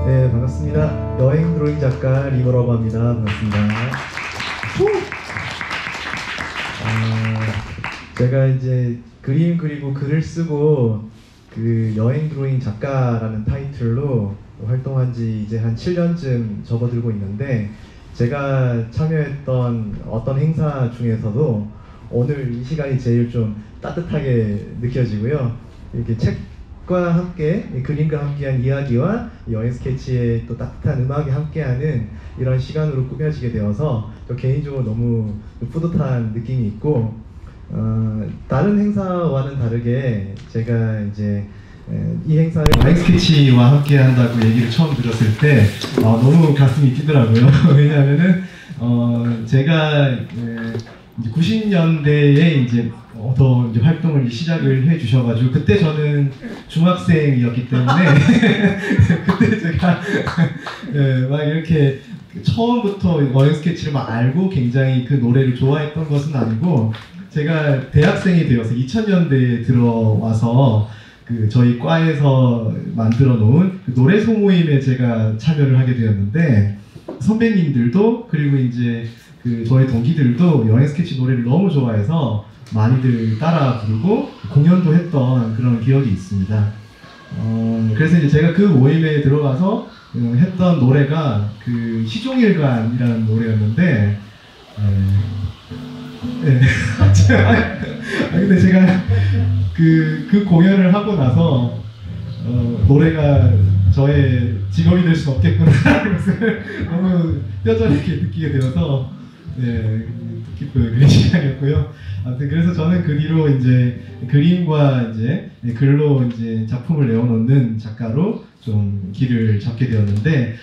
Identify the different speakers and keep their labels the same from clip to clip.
Speaker 1: 네, 반갑습니다. 여행 드로잉 작가 리버라고 합니다. 반갑습니다. 제가 이제 그림 그리고 글을 쓰고 그 여행 드로잉 작가라는 타이틀로 활동한 지 이제 한 7년쯤 접어들고 있는데, 제가 참여했던 어떤 행사 중에서도 오늘 이 시간이 제일 좀 따뜻하게 느껴지고요. 이렇게 책과 함께, 그림과 함께한 이야기와 여행 스케치의 또 따뜻한 음악이 함께하는 이런 시간으로 꾸며지게 되어서 또 개인적으로 너무 뿌듯한 느낌이 있고, 다른 행사와는 다르게 제가 이제 이 행사에 여행 스케치와 함께 한다고 얘기를 처음 들었을 때 너무 가슴이 뛰더라고요. 왜냐하면은 제가 90년대에 이제 이제 활동을 시작을 해주셔가지고, 그때 저는 중학생이었기 때문에 그때 제가 막 이렇게 처음부터 여행 스케치를 막 알고 굉장히 그 노래를 좋아했던 것은 아니고, 제가 대학생이 되어서 2000년대에 들어와서 그 저희 과에서 만들어 놓은 그 노래 소모임에 제가 참여를 하게 되었는데, 선배님들도 그리고 이제 그 저희 동기들도 여행 스케치 노래를 너무 좋아해서 많이들 따라 부르고 공연도 했던 그런 기억이 있습니다. 그래서 이제 제가 그 모임에 들어가서 했던 노래가 그 시종일관이라는 노래였는데, 네. 근데 제가 그 공연을 하고 나서 노래가 저의 직업이 될 수 없겠구나 하는 것을 너무 뼈저리게 느끼게 되어서 뜻깊은 그런 시간이었고요. 아무튼 그래서 저는 그 뒤로 이제 그림과 이제 글로 이제 작품을 내어놓는 작가로 좀 길을 잡게 되었는데,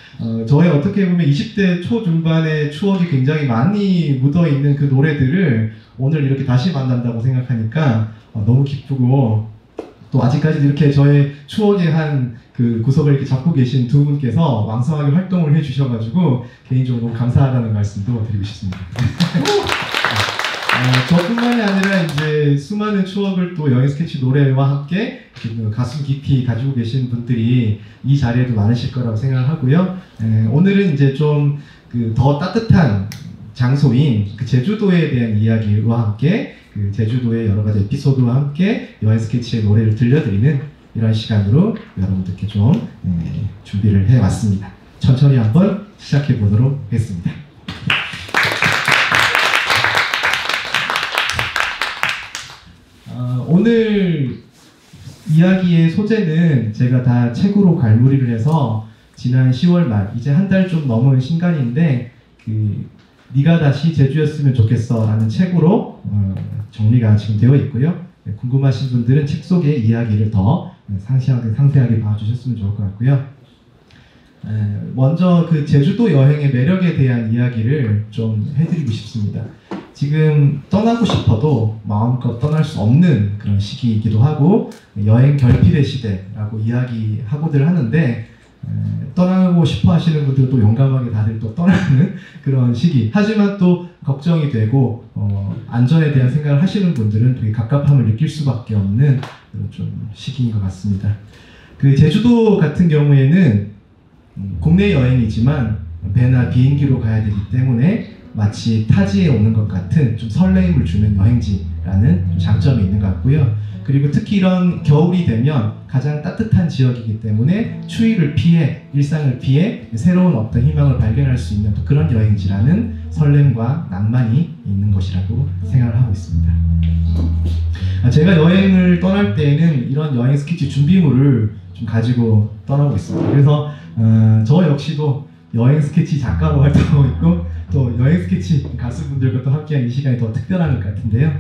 Speaker 1: 저의 어떻게 보면 20대 초중반의 추억이 굉장히 많이 묻어있는 그 노래들을 오늘 이렇게 다시 만난다고 생각하니까 너무 기쁘고, 또 아직까지 이렇게 저의 추억의 한 그 구석을 이렇게 잡고 계신 두 분께서 왕성하게 활동을 해주셔가지고 개인적으로 너무 감사하다는 말씀도 드리고 싶습니다. 저뿐만이 아니라 이제 수많은 추억을 또 여행 스케치 노래와 함께 가슴 깊이 가지고 계신 분들이 이 자리에도 많으실 거라고 생각하고요. 오늘은 이제 좀 그 더 따뜻한 장소인 그 제주도에 대한 이야기와 함께 그 제주도의 여러 가지 에피소드와 함께 여행 스케치의 노래를 들려드리는 이런 시간으로 여러분들께 좀 준비를 해왔습니다. 천천히 한번 시작해 보도록 하겠습니다. 오늘 이야기의 소재는 제가 다 책으로 갈무리를 해서 지난 10월 말, 이제 한 달 좀 넘은 신간인데, 그 네가 다시 제주였으면 좋겠어 라는 책으로 정리가 지금 되어 있고요. 궁금하신 분들은 책 속의 이야기를 더 상세하게 봐주셨으면 좋을 것 같고요. 먼저 그 제주도 여행의 매력에 대한 이야기를 좀 해드리고 싶습니다. 지금 떠나고 싶어도 마음껏 떠날 수 없는 그런 시기이기도 하고, 여행 결핍의 시대라고 이야기하고들 하는데, 떠나고 싶어 하시는 분들도 용감하게 다들 또 떠나는 그런 시기, 하지만 또 걱정이 되고 안전에 대한 생각을 하시는 분들은 되게 갑갑함을 느낄 수밖에 없는 그런 좀 시기인 것 같습니다. 그 제주도 같은 경우에는 국내 여행이지만 배나 비행기로 가야 되기 때문에 마치 타지에 오는 것 같은 좀 설레임을 주는 여행지라는 좀 장점이 있는 것 같고요. 그리고 특히 이런 겨울이 되면 가장 따뜻한 지역이기 때문에 추위를 피해, 일상을 피해 새로운 어떤 희망을 발견할 수 있는 또 그런 여행지라는 설렘과 낭만이 있는 것이라고 생각을 하고 있습니다. 제가 여행을 떠날 때에는 이런 여행 스케치 준비물을 좀 가지고 떠나고 있습니다. 그래서 저 역시도 여행 스케치 작가로 활동하고 있고, 또 여행 스케치 가수분들과 또 함께한 이 시간이 더 특별한 것 같은데요.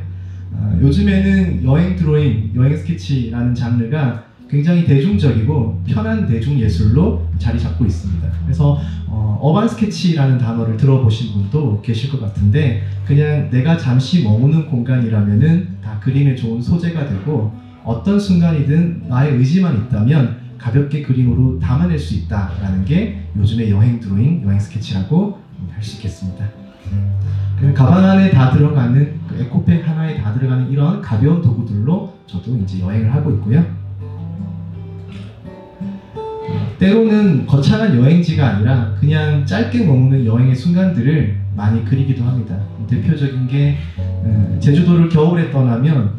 Speaker 1: 요즘에는 여행 드로잉, 여행 스케치라는 장르가 굉장히 대중적이고 편한 대중예술로 자리 잡고 있습니다. 그래서 어반 스케치라는 단어를 들어보신 분도 계실 것 같은데, 그냥 내가 잠시 머무는 공간이라면은 다 그림에 좋은 소재가 되고, 어떤 순간이든 나의 의지만 있다면 가볍게 그림으로 담아낼 수 있다라는 게 요즘의 여행 드로잉, 여행 스케치라고 할 수 있겠습니다. 가방 안에 다 들어가는 그 에코백 하나에 다 들어가는 이런 가벼운 도구들로 저도 이제 여행을 하고 있고요. 때로는 거창한 여행지가 아니라 그냥 짧게 머무는 여행의 순간들을 많이 그리기도 합니다. 대표적인 게 제주도를 겨울에 떠나면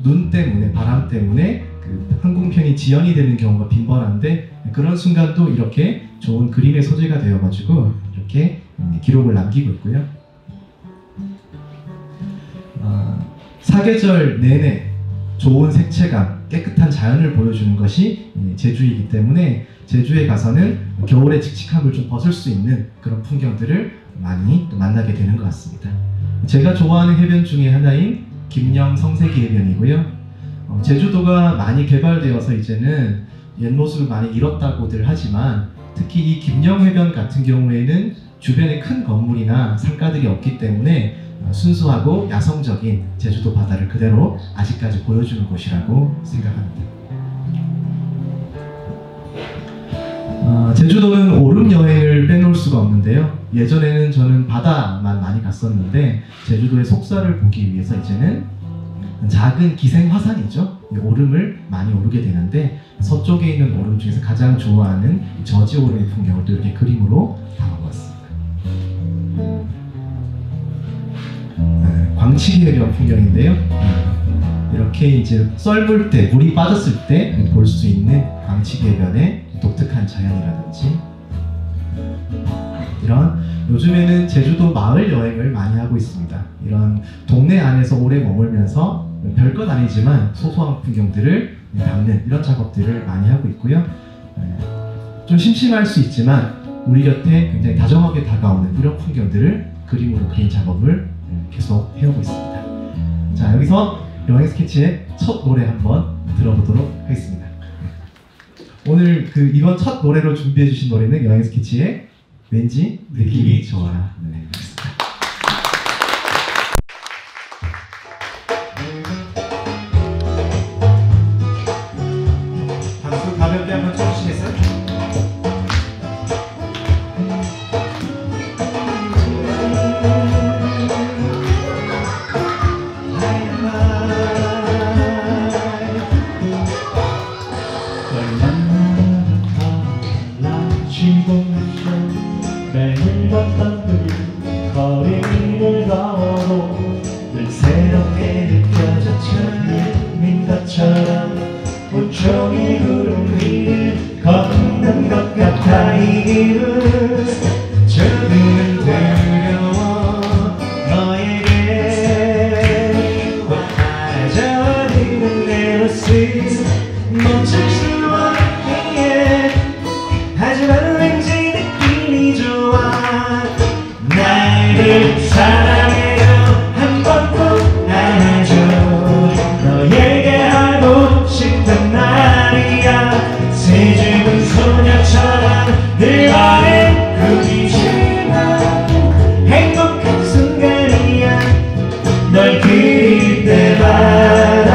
Speaker 1: 눈 때문에, 바람 때문에 그 항공편이 지연이 되는 경우가 빈번한데, 그런 순간도 이렇게 좋은 그림의 소재가 되어가지고 이렇게 기록을 남기고 있고요. 사계절 내내 좋은 색채감, 깨끗한 자연을 보여주는 것이 제주이기 때문에 제주에 가서는 겨울의 칙칙함을 좀 벗을 수 있는 그런 풍경들을 많이 또 만나게 되는 것 같습니다. 제가 좋아하는 해변 중에 하나인 김영 성세기 해변이고요. 제주도가 많이 개발되어서 이제는 옛 모습을 많이 잃었다고들 하지만, 특히 이 김영 해변 같은 경우에는 주변에 큰 건물이나 상가들이 없기 때문에 순수하고 야성적인 제주도 바다를 그대로 아직까지 보여주는 곳이라고 생각합니다. 제주도는 오름 여행을 빼놓을 수가 없는데요. 예전에는 저는 바다만 많이 갔었는데, 제주도의 속살을 보기 위해서 이제는 작은 기생 화산이죠, 오름을 많이 오르게 되는데, 서쪽에 있는 오름 중에서 가장 좋아하는 저지 오름의 풍경을 또 이렇게 그림으로 담아보았습니다. 광치기 해변 풍경인데요. 이렇게 이제 썰물 때, 물이 빠졌을 때 볼 수 있는 광치기 해변의 독특한 자연이라든지, 이런 요즘에는 제주도 마을 여행을 많이 하고 있습니다. 이런 동네 안에서 오래 머물면서 별것 아니지만 소소한 풍경들을 담는 이런 작업들을 많이 하고 있고요. 좀 심심할 수 있지만 우리 곁에 굉장히 다정하게 다가오는 이런 풍경들을 그림으로 그린 작업을 계속 해오고 있습니다. 자, 여기서 여행 스케치의 첫 노래 한번 들어보도록 하겠습니다. 오늘 이번 첫 노래로 준비해 주신 노래는 여행 스케치의 왠지 느낌이 좋아. 네, 알겠습니다. 박수 가볍게 한번 쳐주시겠어요?
Speaker 2: 매일 걷던 그 거리를 걸어도 늘 새롭게 느껴져 처음인 것처럼 온종일 구름 위를 걷는 것 같아. 이 길은 조금은 두려워 너에게 빠져드는 내 모습 멈출 수 없기에. 하지만 왠지 느낌이 좋아. 나를 사랑해요 한 번 꼭 안아줘. 너에게 하고 싶단 말이야. 새죽은 소녀처럼 늘 나를 꾸미지만 행복한 순간이야. 널 그릴 때마다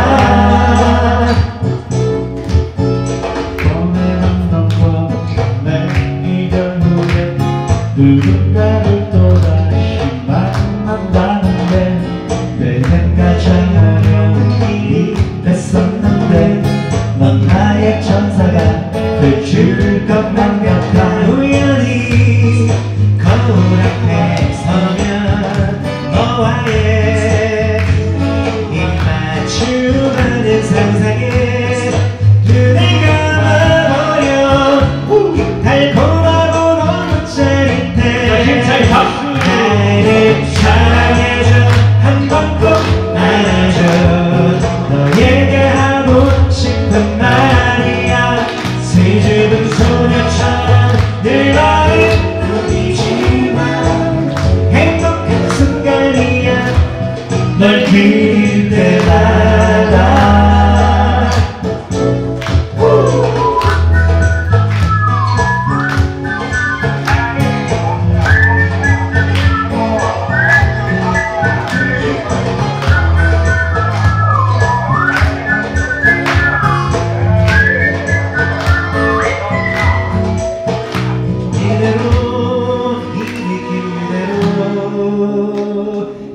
Speaker 2: 봄에 만난 것 이별 후에 누군가를 또다시 만난다는데, 내겐 가장 어려운 일이 됐었는데 넌 나의 천사가 돼줄 것만 같아. 우연히 거울 앞에 서면 너와의 입맞춤하는 상상에 눈을 감아버려. 달콤하고 너무 짜릿해. 나를 사랑해줘 한 번 꼭 안아줘. 너에게 하고 싶은 말이야. 새죽은 소녀처럼 늘 나를 꾸미지만 행복한 순간이야. 널 그릴 때마다.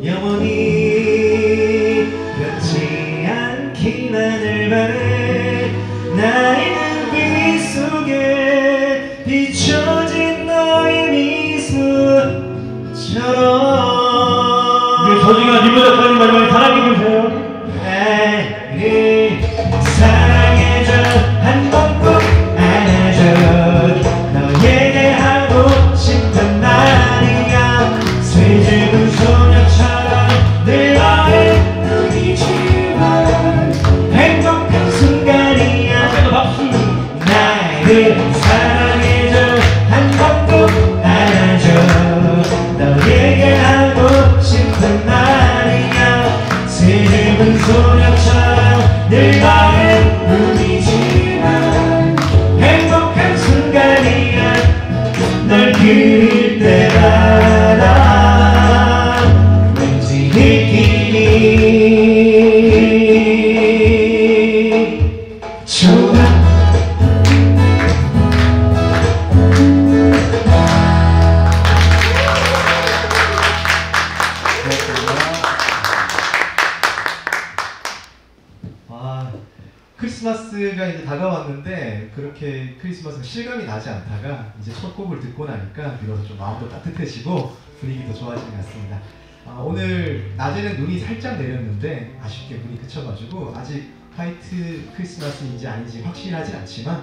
Speaker 2: 영원히 변치 않기만을 바래. 나의 눈빛 속에 그릴 때마다 왠지 느낌이 좋아.
Speaker 1: 크리스마스가 이제 다가왔는데 그렇게 크리스마스가 실감이 나지 않다가 이제 첫 곡을 듣고 나니까 비로소 좀 마음도 따뜻해지고 분위기도 좋아지는 것 같습니다. 오늘 낮에는 눈이 살짝 내렸는데 아쉽게 눈이 그쳐가지고 아직 화이트 크리스마스인지 아닌지 확실하진 않지만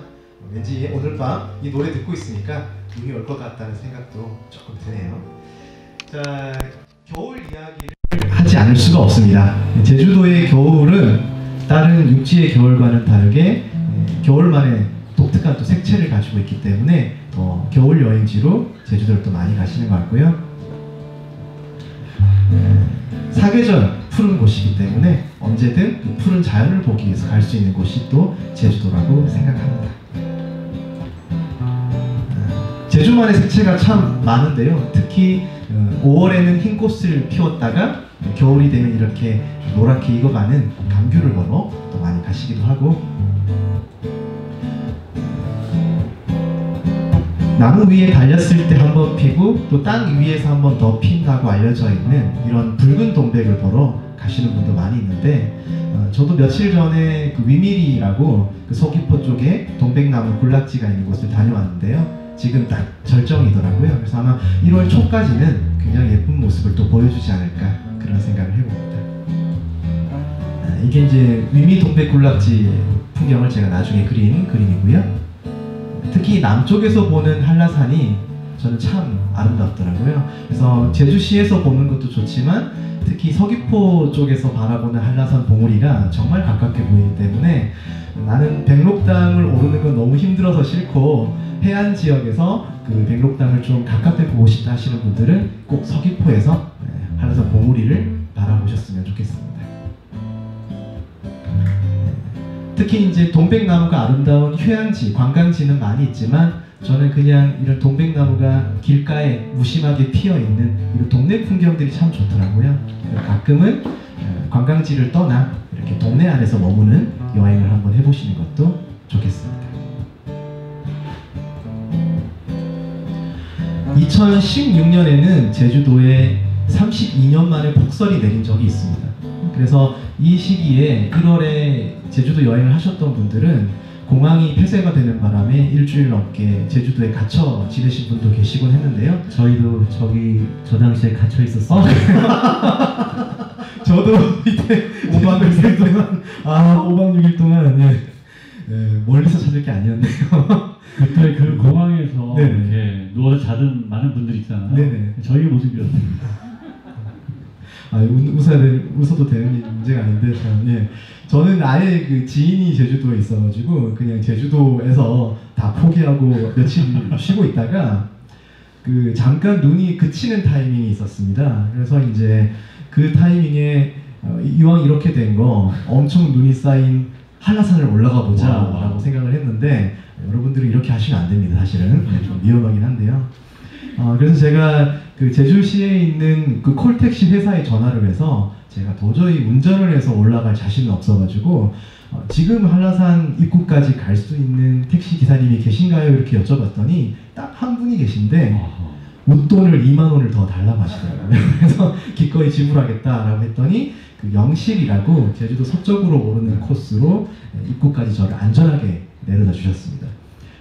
Speaker 1: 왠지 오늘 밤 이 노래 듣고 있으니까 눈이 올 것 같다는 생각도 조금 드네요. 자, 겨울 이야기를 하지 않을 수가 없습니다. 제주도의 겨울은 다른 육지의 겨울과는 다르게 겨울만의 독특한 또 색채를 가지고 있기 때문에 더 겨울 여행지로 제주도를 또 많이 가시는 것 같고요. 사계절 푸른 곳이기 때문에 언제든 그 푸른 자연을 보기 위해서 갈 수 있는 곳이 또 제주도라고 생각합니다. 제주만의 색채가 참 많은데요. 특히 5월에는 흰 꽃을 피웠다가 겨울이 되면 이렇게 노랗게 익어가는 감귤을 보러 또 많이 가시기도 하고, 나무 위에 달렸을 때 한 번 피고 또 땅 위에서 한 번 더 핀다고 알려져 있는 이런 붉은 동백을 보러 가시는 분도 많이 있는데, 저도 며칠 전에 그 위미리라고 그 서귀포 쪽에 동백나무 군락지가 있는 곳을 다녀왔는데요. 지금 딱 절정이더라고요. 그래서 아마 1월 초까지는 굉장히 예쁜 모습을 또 보여주지 않을까 그런 생각을 해봅니다. 이게 이제 위미 동백 군락지 풍경을 제가 나중에 그린 그림이고요. 특히 남쪽에서 보는 한라산이 저는 참 아름답더라고요. 그래서 제주시에서 보는 것도 좋지만 특히 서귀포 쪽에서 바라보는 한라산 봉우리가 정말 가깝게 보이기 때문에 나는 백록당을 오르는 건 너무 힘들어서 싫고 해안 지역에서 그 백록당을 좀 가깝게 보고 싶다 하시는 분들은 꼭 서귀포에서 한라산 봉우리를 바라보셨으면 좋겠습니다. 특히 이제 동백나무가 아름다운 휴양지, 관광지는 많이 있지만 저는 그냥 이런 동백나무가 길가에 무심하게 피어있는 이런 동네 풍경들이 참 좋더라고요. 가끔은 관광지를 떠나 이렇게 동네 안에서 머무는 여행을 한번 해보시는 것도 좋겠습니다. 2016년에는 제주도에 32년 만에 폭설이 내린 적이 있습니다. 그래서 이 시기에 1월에 제주도 여행을 하셨던 분들은 공항이 폐쇄가 되는 바람에 일주일 넘게 제주도에 갇혀 지내신 분도 계시곤 했는데요.
Speaker 3: 저희도 저 당시에 갇혀 있었어요.
Speaker 1: 저도 이때 5박 6일 동안 5박 6일 동안 멀리서 찾을 게 아니었네요.
Speaker 3: 그때 그 공항에서
Speaker 1: 네네.
Speaker 3: 이렇게 누워서 자던 많은 분들 있잖아요.
Speaker 1: 네네.
Speaker 3: 저희 모습이었습니다.
Speaker 1: 웃어도 되는 문제가 아닌데 참, 저는 아예 그 지인이 제주도에 있어가지고 그냥 제주도에서 다 포기하고 며칠 쉬고 있다가 그 잠깐 눈이 그치는 타이밍이 있었습니다. 그래서 이제 그 타이밍에 이왕 이렇게 된 거 엄청 눈이 쌓인 한라산을 올라가 보자 라고 생각을 했는데, 여러분들은 이렇게 하시면 안 됩니다. 사실은 좀 위험하긴 한데요. 그래서 제가 그 제주시에 있는 그 콜택시 회사에 전화를 해서 제가 도저히 운전을 해서 올라갈 자신은 없어가지고 지금 한라산 입구까지 갈 수 있는 택시 기사님이 계신가요? 이렇게 여쭤봤더니 딱 한 분이 계신데 웃돈을 2만 원을 더 달라고 하시더라고요. 그래서 기꺼이 지불하겠다라고 했더니 그 영실이라고 제주도 서쪽으로 오르는 코스로 입구까지 저를 안전하게 내려다 주셨습니다.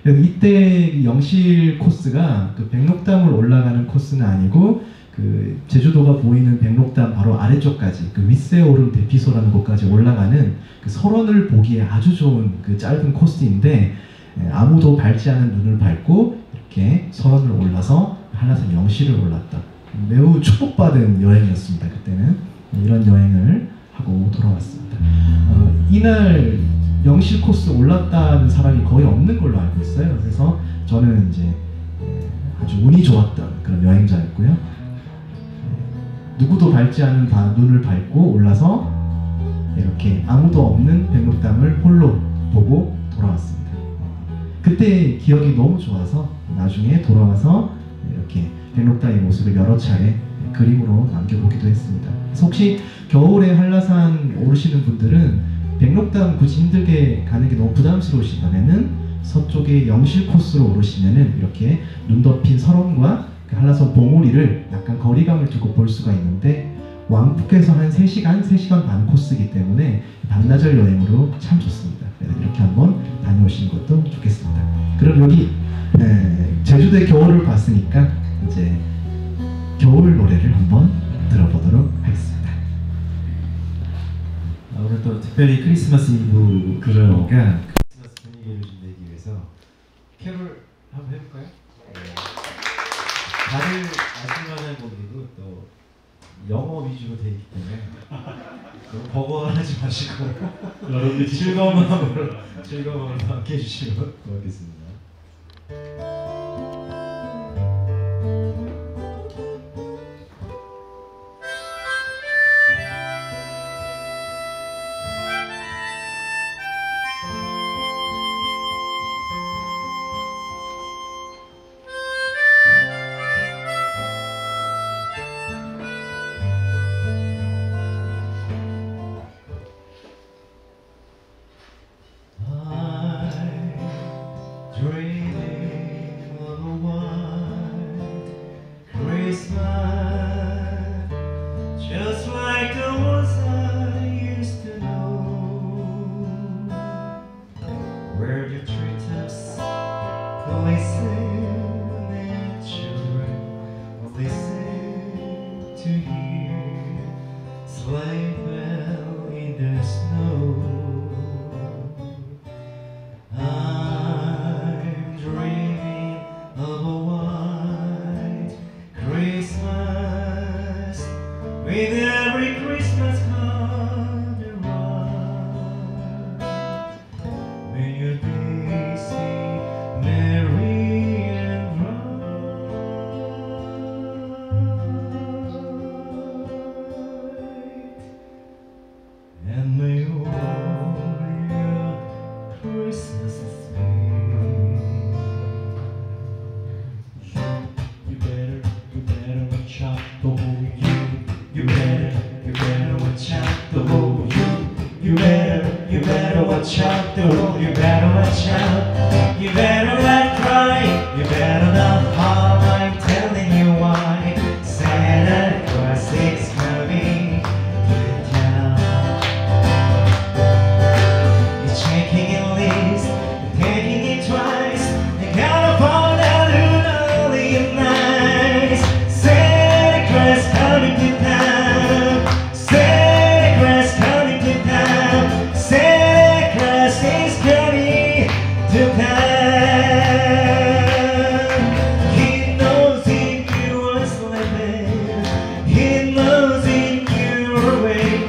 Speaker 1: 그래서 이때 영실 코스가 그 백록담을 올라가는 코스는 아니고 그 제주도가 보이는 백록담 바로 아래쪽까지 그 윗세 오름 대피소라는 곳까지 올라가는 그 설원을 보기에 아주 좋은 그 짧은 코스인데, 아무도 밟지 않은 눈을 밟고 이렇게 설원을 올라서 한라산 영실을 올랐다. 매우 축복받은 여행이었습니다. 그때는 이런 여행을 하고 돌아왔습니다. 이날 영실 코스 올랐다는 사람이 거의 없는 걸로 알고 있어요. 그래서 저는 이제 아주 운이 좋았던 그런 여행자였고요. 누구도 밟지 않은 눈을 밟고 올라서 이렇게 아무도 없는 백록담을 홀로 보고 돌아왔습니다. 그때 기억이 너무 좋아서 나중에 돌아와서 이렇게 백록당의 모습을 여러 차례 그림으로 남겨보기도 했습니다. 그래서 혹시 겨울에 한라산 오르시는 분들은 백록당 굳이 힘들게 가는 게 너무 부담스러우시다면은 서쪽의 영실 코스로 오르시면은 이렇게 눈 덮인 설원과 그 한라산 봉우리를 약간 거리감을 두고 볼 수가 있는데 왕복해서 한 3시간, 3시간 반 코스이기 때문에 반나절 여행으로 참 좋습니다. 그래서 이렇게 한번 다녀오시는 것도 좋겠습니다. 그럼 여기 제주도의 겨울을 봤으니까 이제 겨울 노래를 한번 들어보도록 하겠습니다.
Speaker 4: 오늘 또 특별히 크리스마스 이브 그러니까 크리스마스 분위기를 좀 내기 위해서 캐롤 한번 해볼까요? 다들 아실만한 곡이고 또 영어 위주로 돼 있기 때문에 너무 버거워하지 마시고
Speaker 3: 여러분들
Speaker 4: 즐거운 마음으로 함께 해주시면 고맙겠습니다. Dreaming of a white Christmas, just like the ones I used to know, where the treetops glisten and children listen to hear sleigh bell in the snow. With every Christmas card arrives, may your days be merry and bright, and may all your Christmases be. You better watch out for you. You better watch out the whole you better watch out the whole you better watch out. You better not cry, you better not holler, I'm telling you why. Santa Claus is coming to town. He's checking in list, taking it twice. You gotta find out who really nice. Santa Claus coming to town. Santa Claus coming to town. Santa Claus is coming to town. He knows if you are sleeping. He knows if you're awake.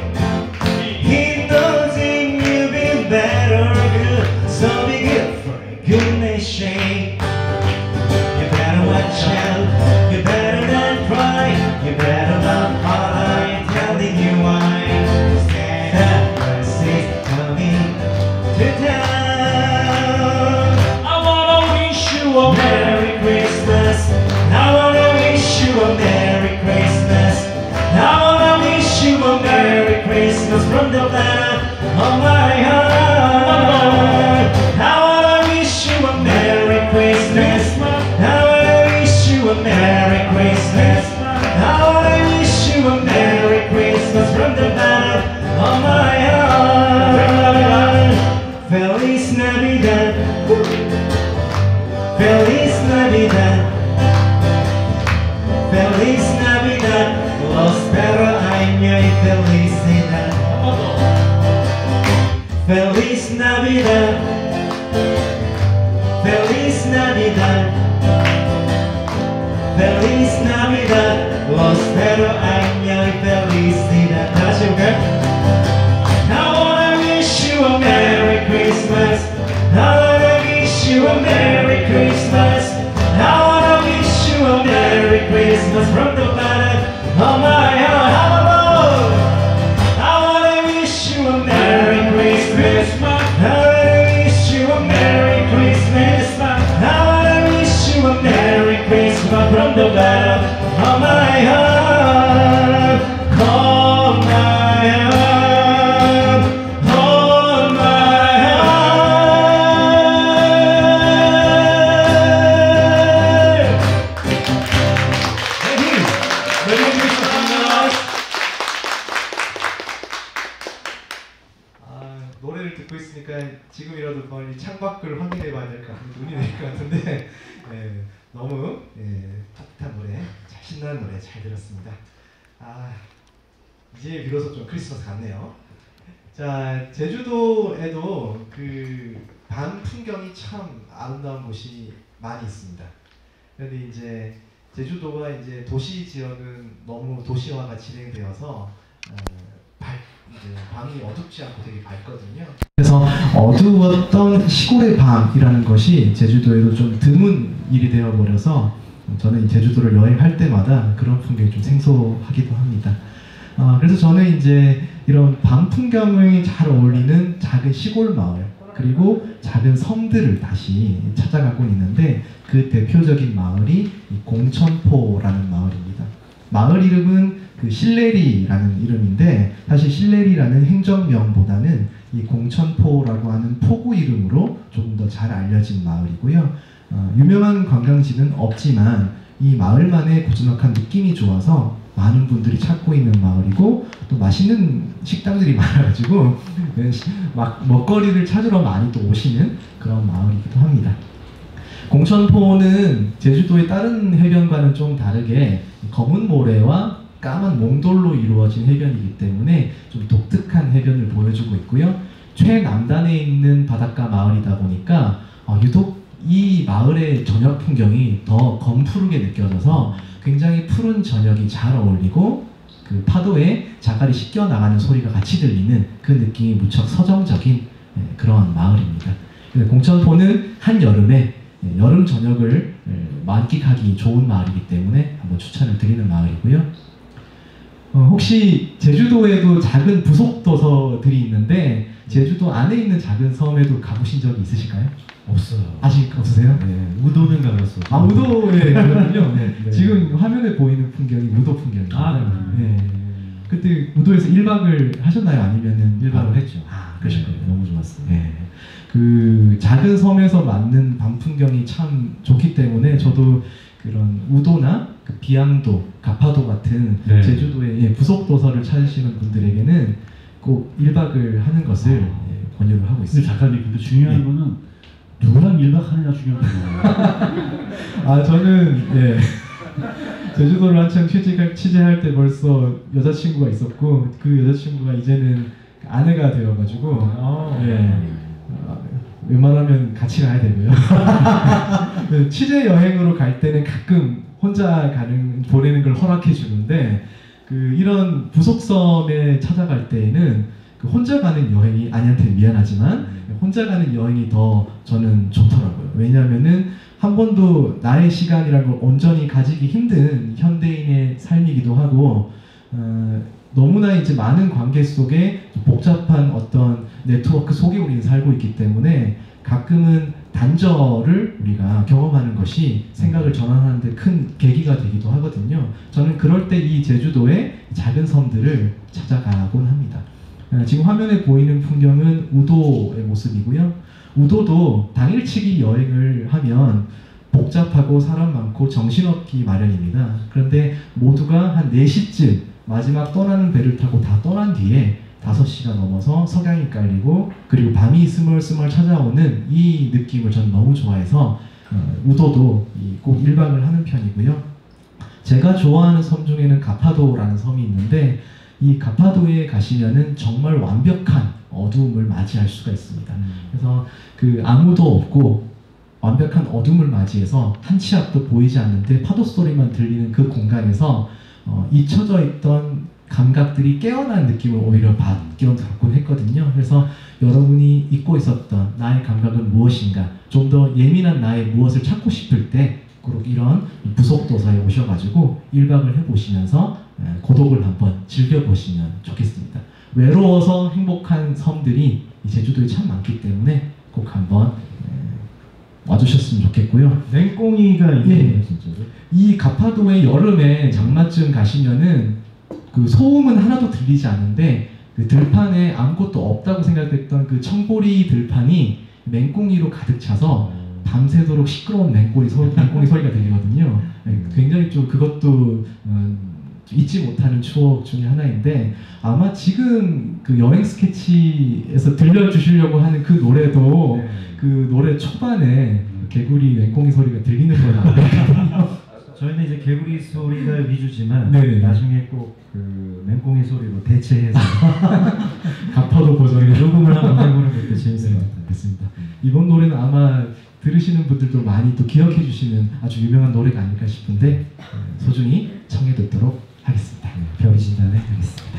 Speaker 4: He knows if you've been bad or good. So be good for goodness sake. You better watch out. You better not cry. You better not holler. I'm telling you why. Santa Claus is coming to town. I wanna wish you a Merry Christmas. I wanna wish you a Merry Christmas. I wanna wish you a Merry Christmas from the bottom of my heart. I wanna wish you a Merry Christmas. I wanna wish you a Merry Christmas. I wanna wish you a Merry Christmas from the bottom of my heart. Feliz Navidad. Feliz Navidad. Feliz Navidad. Prospero año y felicidad. Feliz Navidad. Feliz Navidad. Feliz Navidad. Prospero año y felicidad. 다시 볼까요? I wanna wish you a Merry Christmas. I wanna wish you a Merry Christmas. I wanna wish you a Merry Christmas from the bottom of my heart. How about I wanna wish you a Merry Christmas. I wanna wish you a Merry Christmas. I wanna wish you a Merry Christmas. far from the bottom of my heart. Hold my hand, hold my hand. Thank you. Merry Christmas.
Speaker 1: 노래를 듣고 있으니까 지금이라도 빨리 창밖을 확인해 봐야 될 것 같은데 눈이 내릴 것 같은데 너무 따뜻한 노래, 잘 신나는 노래 잘 들었습니다. 이제 비로소 좀 크리스마스 같네요. 자, 제주도에도 그 밤 풍경이 참 아름다운 곳이 많이 있습니다. 그런데 이제 제주도가 이제 도시 지역은 너무 도시화가 진행되어서 이제 밤이 어둡지 않고 되게 밝거든요. 그래서 어두웠던 시골의 밤이라는 것이 제주도에도 좀 드문 일이 되어버려서 저는 제주도를 여행할 때마다 그런 풍경이 좀 생소하기도 합니다. 그래서 저는 이제 이런 밤 풍경이 잘 어울리는 작은 시골 마을 그리고 작은 섬들을 다시 찾아가고 있는데 그 대표적인 마을이 공천포라는 마을입니다. 마을 이름은 그 실내리라는 이름인데 사실 실내리라는 행정명보다는 이 공천포라고 하는 포구 이름으로 조금 더 잘 알려진 마을이고요. 유명한 관광지는 없지만 이 마을만의 고즈넉한 느낌이 좋아서 많은 분들이 찾고 있는 마을이고 또 맛있는 식당들이 많아가지고 막 먹거리를 찾으러 많이 또 오시는 그런 마을이기도 합니다. 공천포는 제주도의 다른 해변과는 좀 다르게 검은 모래와 까만 몽돌로 이루어진 해변이기 때문에 좀 독특한 해변을 보여주고 있고요. 최남단에 있는 바닷가 마을이다 보니까 유독 이 마을의 저녁 풍경이 더 검푸르게 느껴져서 굉장히 푸른 저녁이 잘 어울리고 그 파도에 자갈이 씻겨 나가는 소리가 같이 들리는 그 느낌이 무척 서정적인 그런 마을입니다. 공천포는 한여름에 여름 저녁을 만끽하기 좋은 마을이기 때문에 한번 추천을 드리는 마을이고요. 혹시 제주도에도 작은 부속 도서들이 있는데 제주도 안에 있는 작은 섬에도 가보신 적이 있으실까요?
Speaker 3: 없어요.
Speaker 1: 아직 없으세요?
Speaker 3: 네, 우도는 가봤어요.
Speaker 1: 우도에 가거든요. 네. 지금 화면에 보이는 풍경이 우도 풍경입니다.
Speaker 3: 네.
Speaker 1: 그때 우도에서 1박을 하셨나요? 아니면은
Speaker 3: 1박을 했죠.
Speaker 1: 그러셨군요.
Speaker 3: 네, 너무 좋았어요.
Speaker 1: 네. 그 작은 섬에서 맞는 밤 풍경이 참 좋기 때문에 저도 그런 우도나 그 비양도, 가파도 같은
Speaker 3: 네.
Speaker 1: 제주도의 부속 도서를 찾으시는 분들에게는 꼭 1박을 하는 것을 권유를 하고
Speaker 3: 근데
Speaker 1: 있습니다.
Speaker 3: 작가님, 근데 중요한
Speaker 1: 네.
Speaker 3: 거는 누구랑 1박 하느냐 중요한 거예요.
Speaker 1: 저는 제주도를 한참 취재할 때 벌써 여자친구가 있었고 그 여자친구가 이제는 아내가 되어가지고 웬만하면 같이 가야 되고요. 취재 여행으로 갈 때는 가끔 혼자 보내는 걸 허락해 주는데 이런 부속섬에 찾아갈 때에는 혼자 가는 여행이 아내한테 미안하지만 혼자 가는 여행이 더 저는 좋더라고요. 왜냐하면은 한 번도 나의 시간이라는 걸 온전히 가지기 힘든 현대인의 삶이기도 하고 너무나 이제 많은 관계 속에 복잡한 어떤 네트워크 속에 우리는 살고 있기 때문에 가끔은 단절을 우리가 경험하는 것이 생각을 전환하는 데 큰 계기가 되기도 하거든요. 저는 그럴 때 이 제주도의 작은 섬들을 찾아가곤 합니다. 지금 화면에 보이는 풍경은 우도의 모습이고요. 우도도 당일치기 여행을 하면 복잡하고 사람 많고 정신없기 마련입니다. 그런데 모두가 한 4시쯤 마지막 떠나는 배를 타고 다 떠난 뒤에 5시가 넘어서 석양이 깔리고 그리고 밤이 스멀스멀 찾아오는 이 느낌을 저는 너무 좋아해서 우도도 꼭 1박을 하는 편이고요. 제가 좋아하는 섬 중에는 가파도라는 섬이 있는데 이 가파도에 가시면은 정말 완벽한 어두움을 맞이할 수가 있습니다. 그래서 아무도 없고 완벽한 어둠을 맞이해서 한 치 앞도 보이지 않는데 파도 소리만 들리는 그 공간에서 잊혀져 있던 감각들이 깨어난 느낌을 오히려 받곤 했거든요. 그래서 여러분이 잊고 있었던 나의 감각은 무엇인가, 좀 더 예민한 나의 무엇을 찾고 싶을 때 꼭 이런 부속도서에 오셔가지고 1박을 해보시면서 고독을 한번 즐겨보시면 좋겠습니다. 외로워서 행복한 섬들이 이 제주도에 참 많기 때문에 꼭 한번 와주셨으면 좋겠고요.
Speaker 3: 맹꽁이가 있는
Speaker 1: 예.
Speaker 3: 거예요, 진짜로?
Speaker 1: 이 가파도의 여름에 장마쯤 가시면은 그 소음은 하나도 들리지 않는데 그 들판에 아무것도 없다고 생각했던 그 청보리 들판이 맹꽁이로 가득 차서 밤새도록 시끄러운 맹꽁이 소리가 들리거든요. 네, 굉장히 좀 그것도 잊지 못하는 추억 중에 하나인데 아마 지금 그 여행 스케치에서 들려주시려고 하는 그 노래도
Speaker 3: 네.
Speaker 1: 그 노래 초반에 개구리 맹꽁이 소리가 들리는 건 아니에요.
Speaker 3: 저희는 이제 개구리 소리가 위주지만
Speaker 1: 네네.
Speaker 3: 나중에 꼭 그 맹꽁이 소리로 대체해서
Speaker 1: 가파도 버전이
Speaker 3: 녹음을 한번 해보는 것도 재밌을 것 같아요.
Speaker 1: 그렇습니다. 이번 노래는 아마 들으시는 분들도 많이 또 기억해 주시는 아주 유명한 노래가 아닐까 싶은데 소중히 청해 듣도록 하겠습니다.
Speaker 3: 별이 진단에 하겠습니다.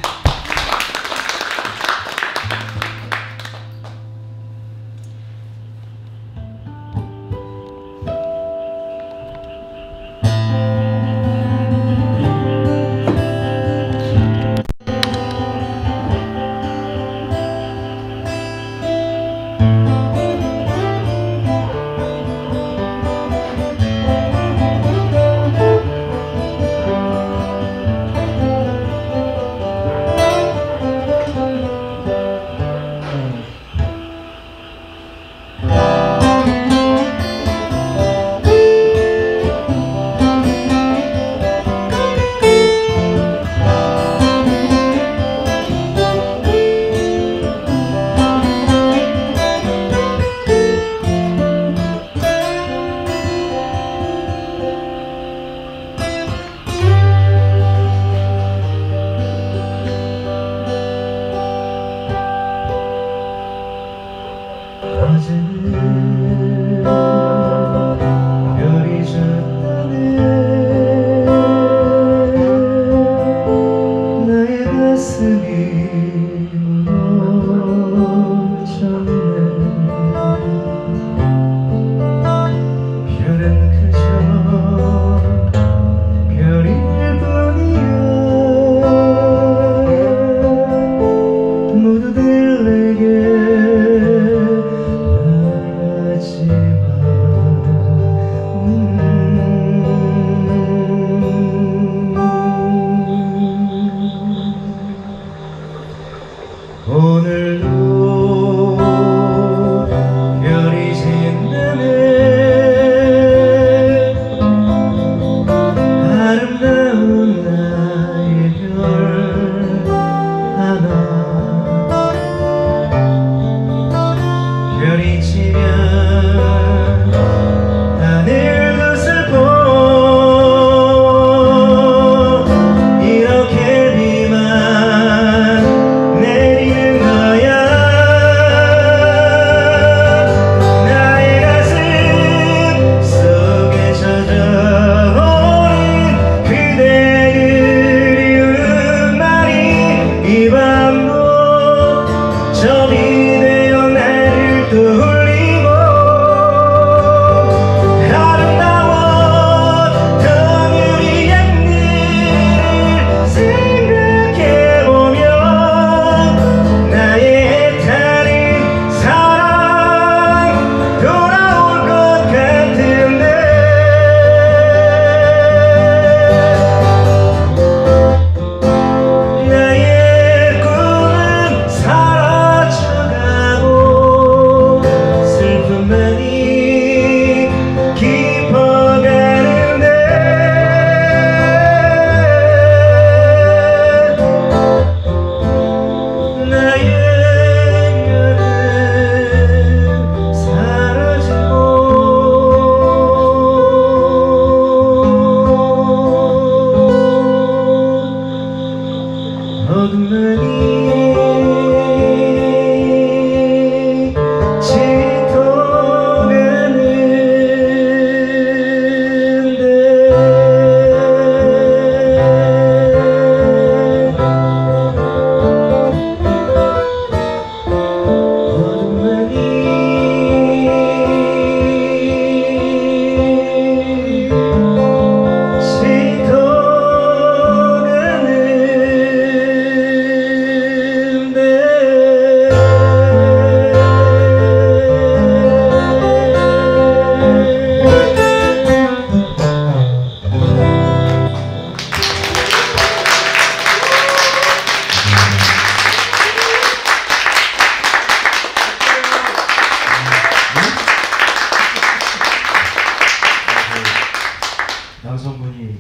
Speaker 1: 남성분이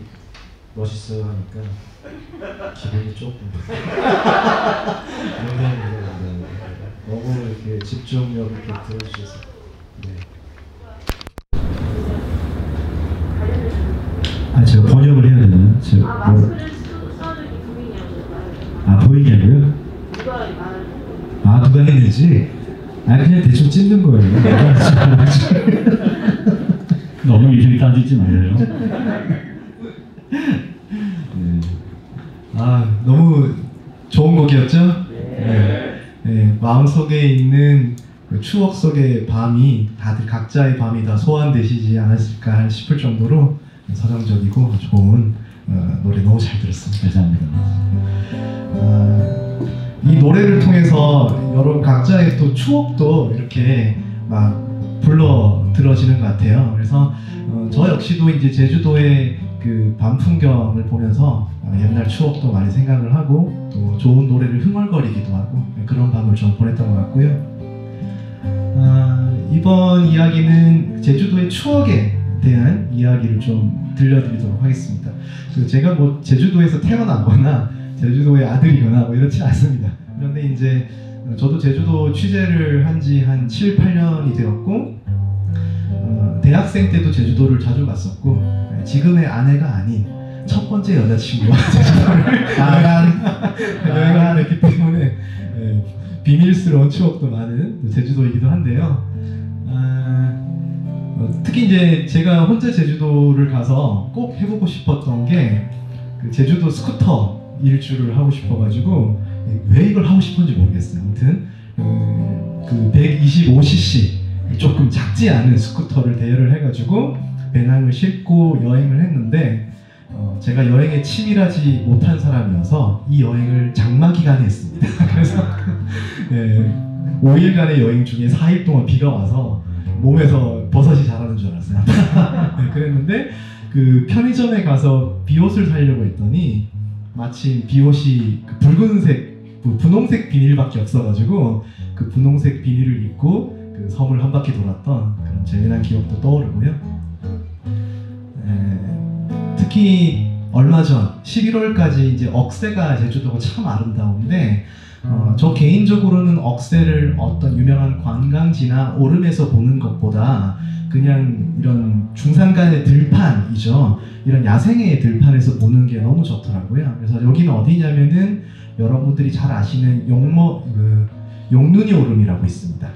Speaker 1: 멋있어요 하니까 기분이 조금 농담입니다. 너무 이렇게 집중력 이렇게 들어주셔서 네.
Speaker 3: 아, 제가 번역을 해야 되나요? 제가
Speaker 5: 마스크를 써주기 고민이었어요.
Speaker 3: 아, 보이냐고요?
Speaker 5: 누가 말을
Speaker 3: 아, 누가 했는지? 아, 그냥 대충 찢는 거예요. 너무 이렇게 따지지 말래요.
Speaker 1: 네. 아, 너무 좋은 곡이었죠? 네. 네, 마음속에 있는 그 추억 속의 밤이 다들 각자의 밤이 다 소환되시지 않았을까 싶을 정도로 서정적이고 좋은 노래 너무 잘 들었습니다.
Speaker 3: 감사합니다.
Speaker 1: 이 노래를 통해서 여러분 각자의 또 추억도 이렇게 막 불러 들어지는 것 같아요. 그래서 저 역시도 이제 제주도의 그 밤 풍경을 보면서 옛날 추억도 많이 생각을 하고 또 좋은 노래를 흥얼거리기도 하고 그런 밤을 좀 보냈던 것 같고요. 이번 이야기는 제주도의 추억에 대한 이야기를 좀 들려드리도록 하겠습니다. 제가 뭐 제주도에서 태어나거나 제주도의 아들이거나 뭐 이렇지 않습니다. 그런데 이제 저도 제주도 취재를 한 지 한 7, 8년이 되었고 대학생 때도 제주도를 자주 갔었고 지금의 아내가 아닌 첫 번째 여자친구와 제주도를 여행을 했기 때문에 비밀스러운 추억도 많은 제주도이기도 한데요. 특히 이제 제가 혼자 제주도를 가서 꼭 해보고 싶었던 게 그 제주도 스쿠터 일주를 하고 싶어가지고 왜 이걸 하고 싶은지 모르겠어요. 아무튼 그 125cc 조금 작지 않은 스쿠터를 대여를 해가지고 배낭을 싣고 여행을 했는데 제가 여행에 치밀하지 못한 사람이어서 이 여행을 장마 기간에 했습니다. 그래서 5일간의 여행 중에 4일 동안 비가 와서 몸에서 버섯이 자라는 줄 알았어요. 네, 그랬는데 그 편의점에 가서 비옷을 사려고 했더니 마침 비옷이 그 붉은색, 분홍색 비닐밖에 없어가지고 그 분홍색 비닐을 입고 그 섬을 한 바퀴 돌았던 그런 재미난 기억도 떠오르고요. 특히 얼마 전 11월까지 이제 억새가 제주도가 참 아름다운데 저 개인적으로는 억새를 어떤 유명한 관광지나 오름에서 보는 것보다 그냥 이런 중산간의 들판이죠. 이런 야생의 들판에서 보는 게 너무 좋더라고요. 그래서 여기는 어디냐면은 여러분들이 잘 아시는 용눈이 오름이라고 있습니다.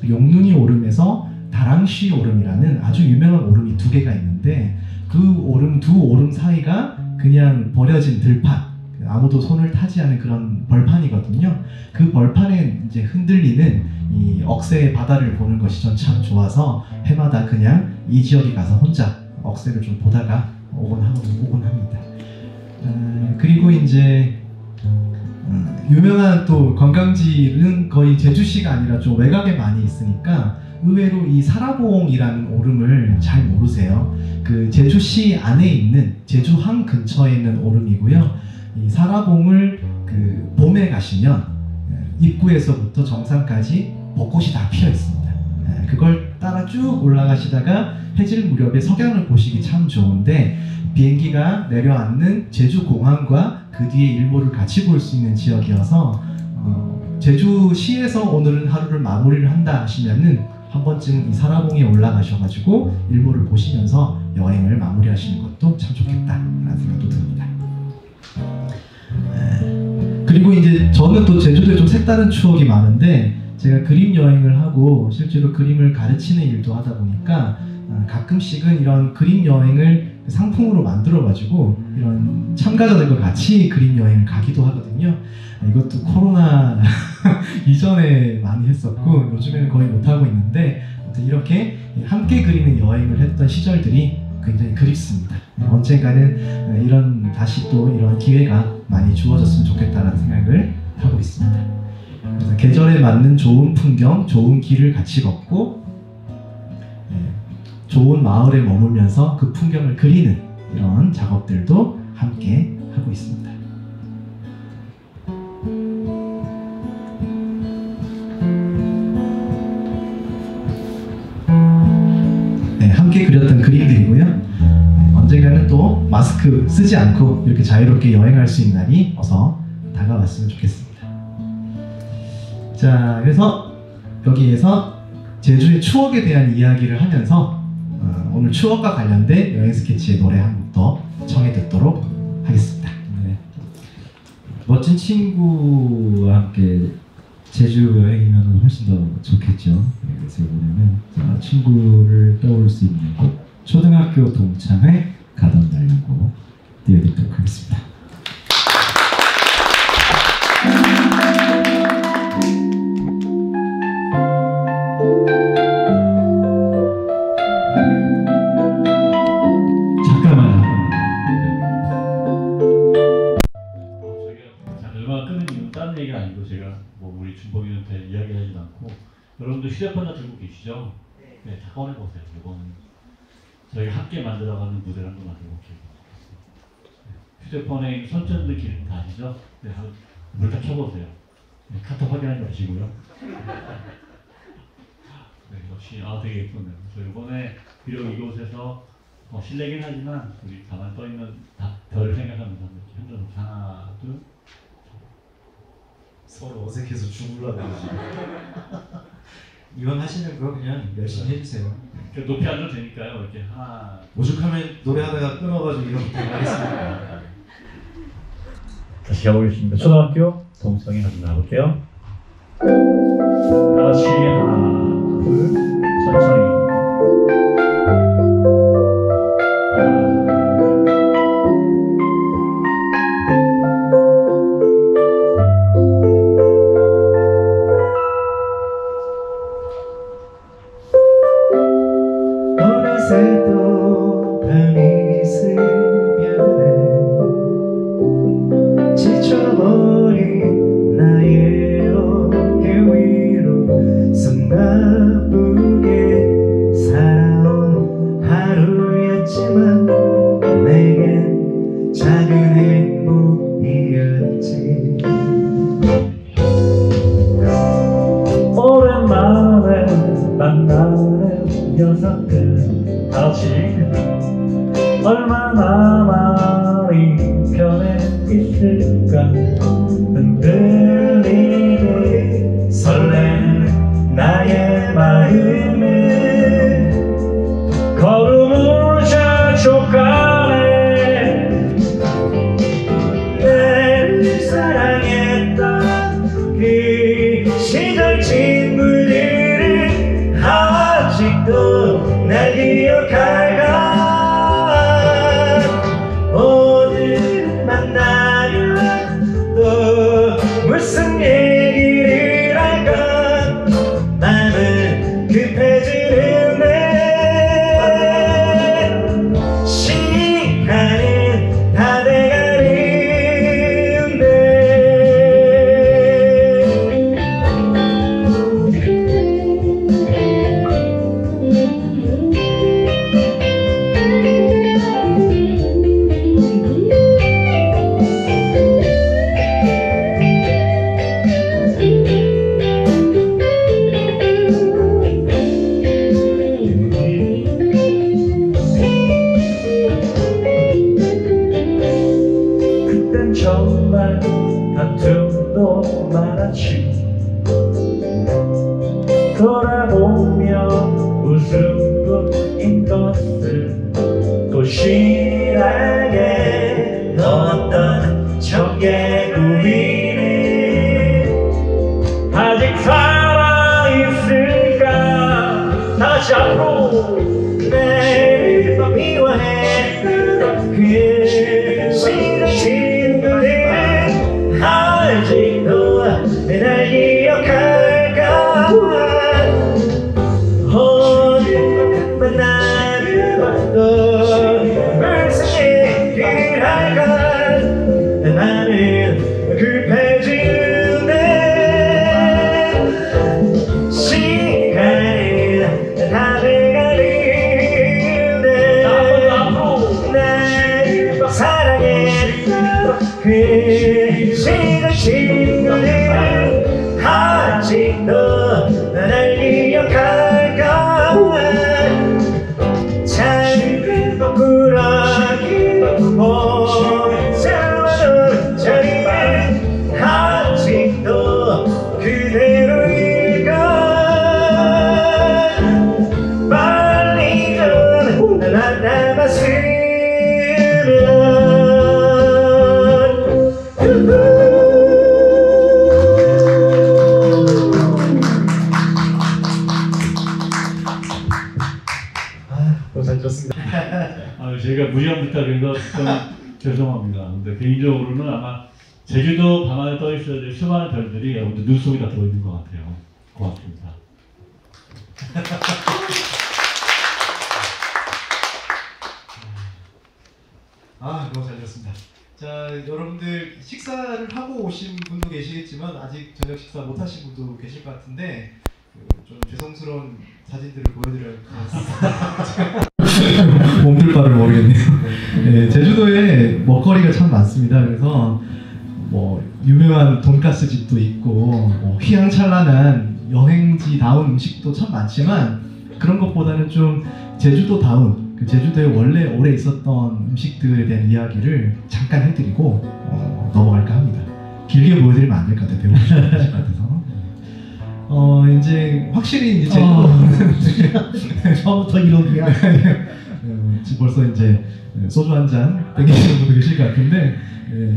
Speaker 1: 용눈이 오름에서 다랑쉬 오름이라는 아주 유명한 오름이 두 개가 있는데 그 오름 두 오름 사이가 그냥 버려진 들판, 아무도 손을 타지 않은 그런 벌판이거든요. 그 벌판에 이제 흔들리는 이 억새의 바다를 보는 것이 전 참 좋아서 해마다 그냥 이 지역에 가서 혼자 억새를 좀 보다가 오곤 합니다. 그리고 이제 유명한 또 관광지는 거의 제주시가 아니라 좀 외곽에 많이 있으니까 의외로 이 사라봉이라는 오름을 잘 모르세요. 그 제주시 안에 있는 제주항 근처에 있는 오름이고요. 이 사라봉을 그 봄에 가시면 입구에서부터 정상까지 벚꽃이 다 피어 있습니다. 그걸 따라 쭉 올라가시다가 해질 무렵에 석양을 보시기 참 좋은데 비행기가 내려앉는 제주공항과 그 뒤에 일몰을 같이 볼 수 있는 지역이어서 제주시에서 오늘은 하루를 마무리를 한다 하시면은 한 번쯤 이 사라봉에 올라가셔가지고 일몰을 보시면서 여행을 마무리하시는 것도 참 좋겠다라는 생각도 듭니다. 그리고 이제 저는 또 제주도에 좀 색다른 추억이 많은데 제가 그림 여행을 하고 실제로 그림을 가르치는 일도 하다 보니까 가끔씩은 이런 그림 여행을 상품으로 만들어가지고 이런 참가자들과 같이 그림 여행을 가기도 하거든요. 이것도 코로나 이전에 많이 했었고 요즘에는 거의 못하고 있는데 이렇게 함께 그리는 여행을 했던 시절들이 굉장히 그립습니다. 언젠가는 이런 다시 또 이런 기회가 많이 주어졌으면 좋겠다는 생각을 하고 있습니다. 그래서 계절에 맞는 좋은 풍경, 좋은 길을 같이 걷고 좋은 마을에 머물면서 그 풍경을 그리는 이런 작업들도 함께 하고 있습니다. 함께 그렸던 그림들이고요. 언젠가는 또 또 마스크 쓰지 않고 이렇게 자유롭게 여행할 수 있는 날이 어서 다가왔으면 좋겠습니다. 자, 그래서 여기에서 제주의 추억에 대한 이야기를 하면서 오늘 추억과 관련된 여행 스케치의 노래 한 곡 더 청해 듣도록 하겠습니다.
Speaker 3: 네. 멋진 친구와 함께 제주 여행이면 훨씬 더 좋겠죠. 네, 그래서 이번에는 친구를 떠올 수 있는 곡 초등학교 동창회 가던 날이고 띄워드리도록 하겠습니다. 잠깐만요.
Speaker 6: 저희가 얼마나 끄는 이유는 다른 얘기가 아니고 제가 뭐 우리 준범이한테 이야기하지도 않고 여러분들 휴대폰 다 들고 계시죠? 네, 다 꺼내보세요. 이거는 저희가 함께 만들어가는 무대를 한번 만들어볼게요. 휴대폰에 있는 손전등 기능 다 아시죠? 네, 물 다 켜보세요. 네, 카톡 확인하지 마시고요. 네, 역시 되게 예쁘네요. 저 이번에 비록 이곳에서 실례긴 하지만 우리 가만 떠있는 별을 생각하면서 이렇게 흔들어 하나, 둘.
Speaker 4: 서로 어색해서 죽으려고 그러지.
Speaker 7: 이왕 하시는 거 그냥 열심히 해주세요.
Speaker 6: 높이 앉아도 되니까요. 이렇게 하나.
Speaker 7: 오죽하면 노래하다가 끊어가지고 이렇게 하겠습니다.
Speaker 6: 다시 가보겠습니다. 초등학교 동창회 한번 나볼게요. 다 같이 하나, 둘, 천천히.
Speaker 4: 어느새 또 밤이 스며드네. 지쳐버린 나의 어깨 위로 숨가쁘게 살아온 하루였지만 내겐 작은 행복이었지.
Speaker 6: 오랜만에 만나는 녀석들 다같이 얼마나 많이 편해 있을까. 흔들리는 설레는 나의 마음에 걸음을 자촉하네. 날 사랑했던 그 시절 친구들은 아직도 날 기억할까. 오늘 만나면 또 무슨 얘기를 할까. 마음은 급해지는데 시간은 다 돼가는데. 그땐 정말 다툼도 많았지. 돌아보면 웃음뿐인 것을 도시락에 넣었던 청개구리는 아직 살아있을까. 다시 앞으로 내 미워했던 그 시절 친구들은 아직도 날 기억할까. 오늘 만나면 또 무슨 얘기를 할까. 내 맘은 급해지는데 시간은 다 돼가는데. 날 사랑했던 그 시절 친구들은 아직도 날 기억할까. 작은 꾸러기 드렸으면 죄송합니다. 근데 개인적으로는 아마 제주도 밤하늘 떠 있어야 될 수많은 별들이 여러분들 눈 속에 다 들어있는 것 같아요. 고맙습니다.
Speaker 1: 너무 잘 들었습니다. 자, 여러분들 식사를 하고 오신 분도 계시겠지만 아직 저녁 식사 못 하신 분도 계실 것 같은데 좀 죄송스러운 사진들을 보여드려야 할 것 같습니다. 몸둘 바를 모르겠네요. 네, 제주도에 먹거리가 참 많습니다. 그래서 뭐 유명한 돈가스 집도 있고 뭐 휘황찬란한 여행지다운 음식도 참 많지만 그런 것보다는 좀 제주도다운 제주도에 원래 오래 있었던 음식들에 대한 이야기를 잠깐 해드리고 넘어갈까 합니다. 길게 보여드리면 안 될 것 같아요. 배우고 싶으실 것 같아서. 이제 확실히 이제 제주도는
Speaker 3: 처음부터 이러기야.
Speaker 1: 벌써 이제 소주 한 잔 땡기시는 분도 계실 것 같은데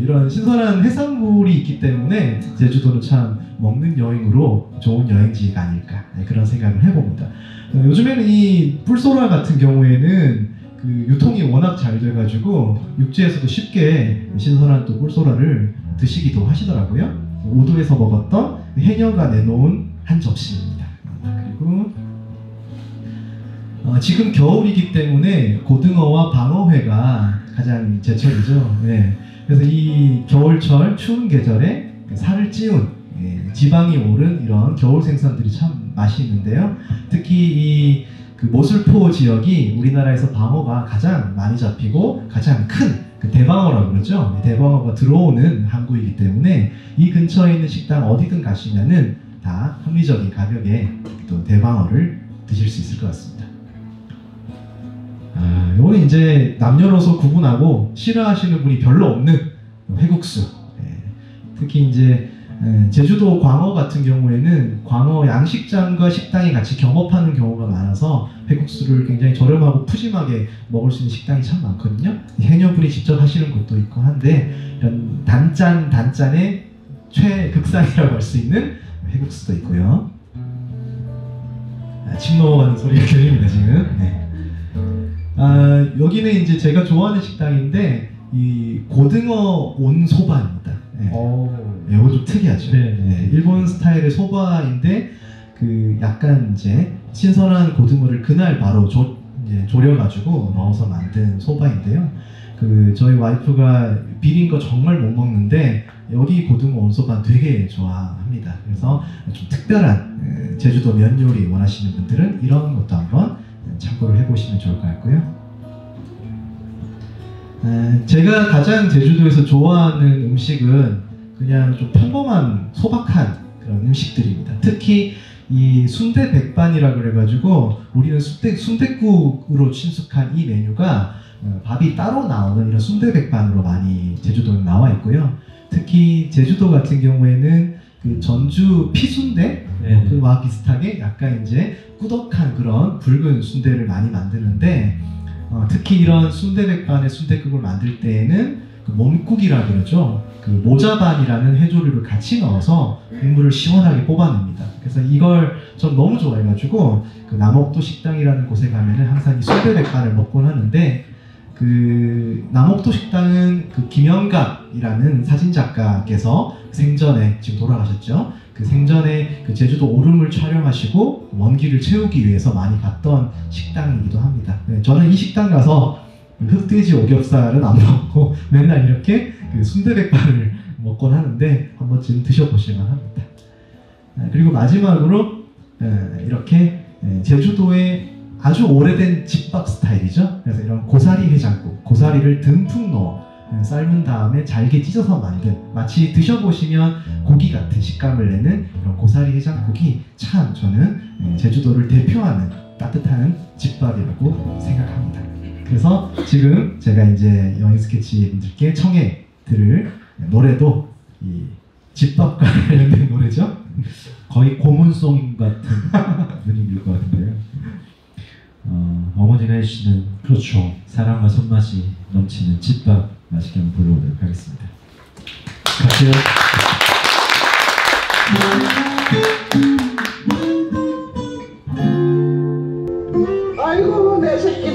Speaker 1: 이런 신선한 해산물이 있기 때문에 제주도는 참 먹는 여행으로 좋은 여행지가 아닐까 그런 생각을 해봅니다. 요즘에는 이 뿔소라 같은 경우에는 그 유통이 워낙 잘 돼가지고 육지에서도 쉽게 신선한 또 뿔소라를 드시기도 하시더라고요. 오도에서 먹었던 해녀가 내놓은 한 접시입니다. 그리고 지금 겨울이기 때문에 고등어와 방어회가 가장 제철이죠. 네. 그래서 이 겨울철 추운 계절에 살을 찌운 지방이 오른 이런 겨울 생선들이 참 맛이 있는데요. 특히 이 그 모슬포 지역이 우리나라에서 방어가 가장 많이 잡히고 가장 큰 그 대방어라고 그러죠. 대방어가 들어오는 항구이기 때문에 이 근처에 있는 식당 어디든 가시면은 다 합리적인 가격에 또 대방어를 드실 수 있을 것 같습니다. 요거는 이제 남녀노소 구분하고 싫어하시는 분이 별로 없는 회국수. 특히 이제 제주도 광어 같은 경우에는 광어 양식장과 식당이 같이 겸업하는 경우가 많아서 회국수를 굉장히 저렴하고 푸짐하게 먹을 수 있는 식당이 참 많거든요. 해녀분이 직접 하시는 곳도 있고 한데 이런 단짠의 최극상이라고 할 수 있는 회국수도 있고요. 침 넘어가는 소리가 들립니다 지금. 네. 여기는 이제 제가 좋아하는 식당인데 이 고등어 온소바입니다. 네. 이거 좀 특이하죠. 네. 일본 스타일의 소바인데 그 약간 이제 신선한 고등어를 그날 바로 졸여가지고 넣어서 만든 소바인데요. 그 저희 와이프가 비린 거 정말 못 먹는데 여기 고등어 온소바 되게 좋아합니다. 그래서 좀 특별한 제주도 면 요리 원하시는 분들은 이런 것도 한번 참고를 해보시면 좋을 것 같고요. 제가 가장 제주도에서 좋아하는 음식은 그냥 좀 평범한 소박한 그런 음식들입니다. 특히 이 순대 백반이라 그래가지고 우리는 순댓국으로 친숙한 이 메뉴가 밥이 따로 나오는 이런 순대 백반으로 많이 제주도에 나와 있고요. 특히 제주도 같은 경우에는 그 전주 피순대 그와 비슷하게 약간 이제 꾸덕한 그런 붉은 순대를 많이 만드는데 특히 이런 순대 백반의 순댓국을 만들 때에는 그 몸국이라 그러죠. 그 모자반이라는 해조류를 같이 넣어서 국물을 시원하게 뽑아냅니다. 그래서 이걸 전 너무 좋아해가지고 그 남옥도 식당이라는 곳에 가면은 항상 이 순대 백반을 먹곤 하는데 그 남옥도 식당은 그 김영갑이라는 사진작가께서 생전에 지금 돌아가셨죠. 그 생전에 그 제주도 오름을 촬영하시고 먼 길을 채우기 위해서 많이 갔던 식당이기도 합니다. 저는 이 식당 가서 흑돼지 오겹살은 안 먹고 맨날 이렇게 그 순대백반을 먹곤 하는데 한 번쯤 드셔보실만 합니다. 그리고 마지막으로 이렇게 제주도의 아주 오래된 집밥 스타일이죠. 그래서 이런 고사리 해장국, 고사리를 듬뿍 넣어 삶은 다음에 잘게 찢어서 만든 마치 드셔보시면 고기 같은 식감을 내는 이런 고사리 해장국이 참 저는 제주도를 대표하는 따뜻한 집밥이라고 생각합니다. 그래서 지금 제가 이제 여행 스케치 분들께 청해 들을 노래도 이 집밥과 관련된 노래죠.
Speaker 3: 거의 고문송 같은 분위기일 것 같은데요. 어머니가 해주시는 그렇죠. 사랑과 손맛이 넘치는 집밥 맛있게 한번 불러보도록 하겠습니다.
Speaker 1: 같이요.
Speaker 8: 아이고 내 새끼들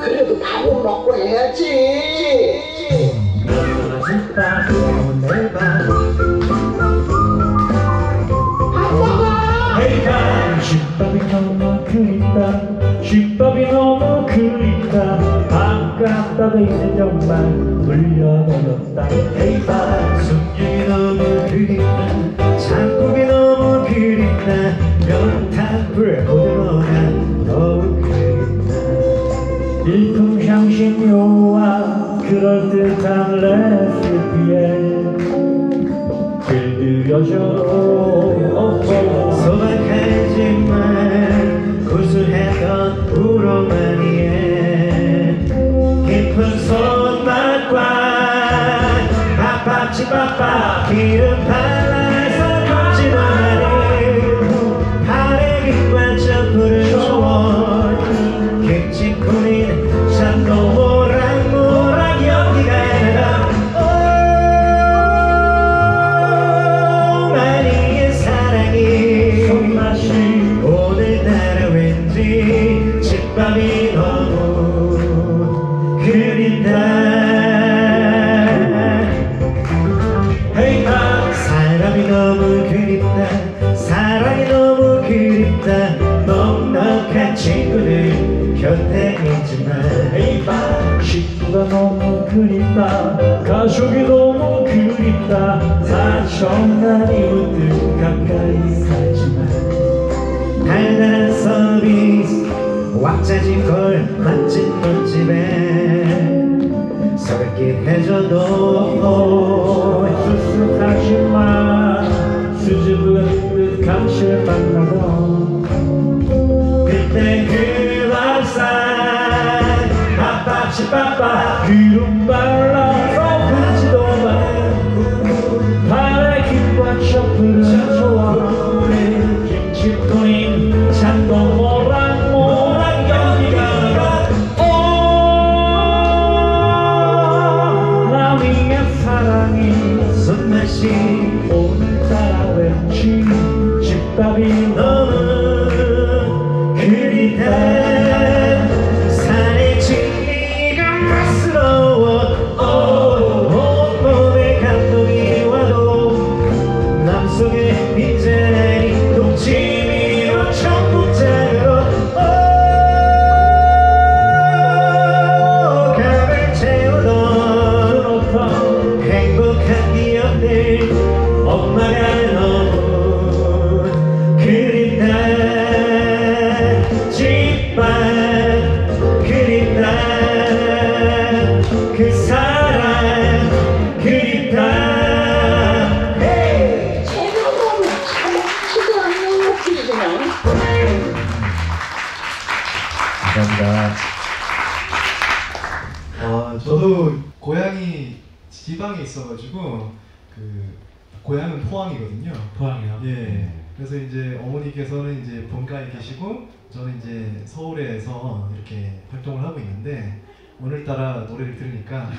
Speaker 8: 그래도 밥은 먹고 해.
Speaker 2: 가야지.
Speaker 4: 집밥이 너무 그립다. 집밥이 너무 그립다. 아깝다도 이제 정말 물려버렸다. 에이바 숙육이 너무 그립다. 장국이 너무 그립다. 명탕불 고등어가 너무 그립다. 일품향신 요와 그럴듯한 레시피에 길들여줘. 소박하지만 구수했던 우로마니에 깊은 손맛과 밥밥집밥밥 기름 발라서 걷지마니 팔에 빛과 점프를 줘. 김치코인 참도 모락모락 연기가 나가. 오늘따라 왠지 집밥이 너무 그립다. 사람이 너무 그립다. 사랑이 너무 그립다. 넉넉한 친구들 곁에 있지만 식구가 너무 그립다. 가족이 너무 그립다. 사정난 이웃들 가까이 살지만 달달한 서비스 왁자지껄 맛집 돈집에 설깃해줘도 수수하지만 수줍은 듯 감실만 나도 그때 그 밥상 밥밥집밥밥 기름 발라서 굽지도 마. 팔에 김과 셔플은 좋아. 김치코인 참도 모락모락 연기가 나가. 나 위의 사랑이 손맛이 오늘따라 왠지 집밥이 너무 그립다. 산의 진리가 맛스러워. 온몸에 감동이 와도 맘속에 빈자리 동치미로 청국장으로 감을 채우던 행복한 기억들. 엄마가 너무 그립다. 집밥 그립다. 그 사랑 그립다.
Speaker 8: 제대로 참지도 않는 목소리잖아.
Speaker 3: 감사합니다.
Speaker 1: 저도 고향이 지방에 있어가지고 그 고향은 포항이거든요.
Speaker 3: 포항이요?
Speaker 1: 예. 그래서 이제 어머니께서는 이제 본가에 계시고 저는 이제 서울에서 이렇게 활동을 하고 있는데 오늘따라 노래를 들으니까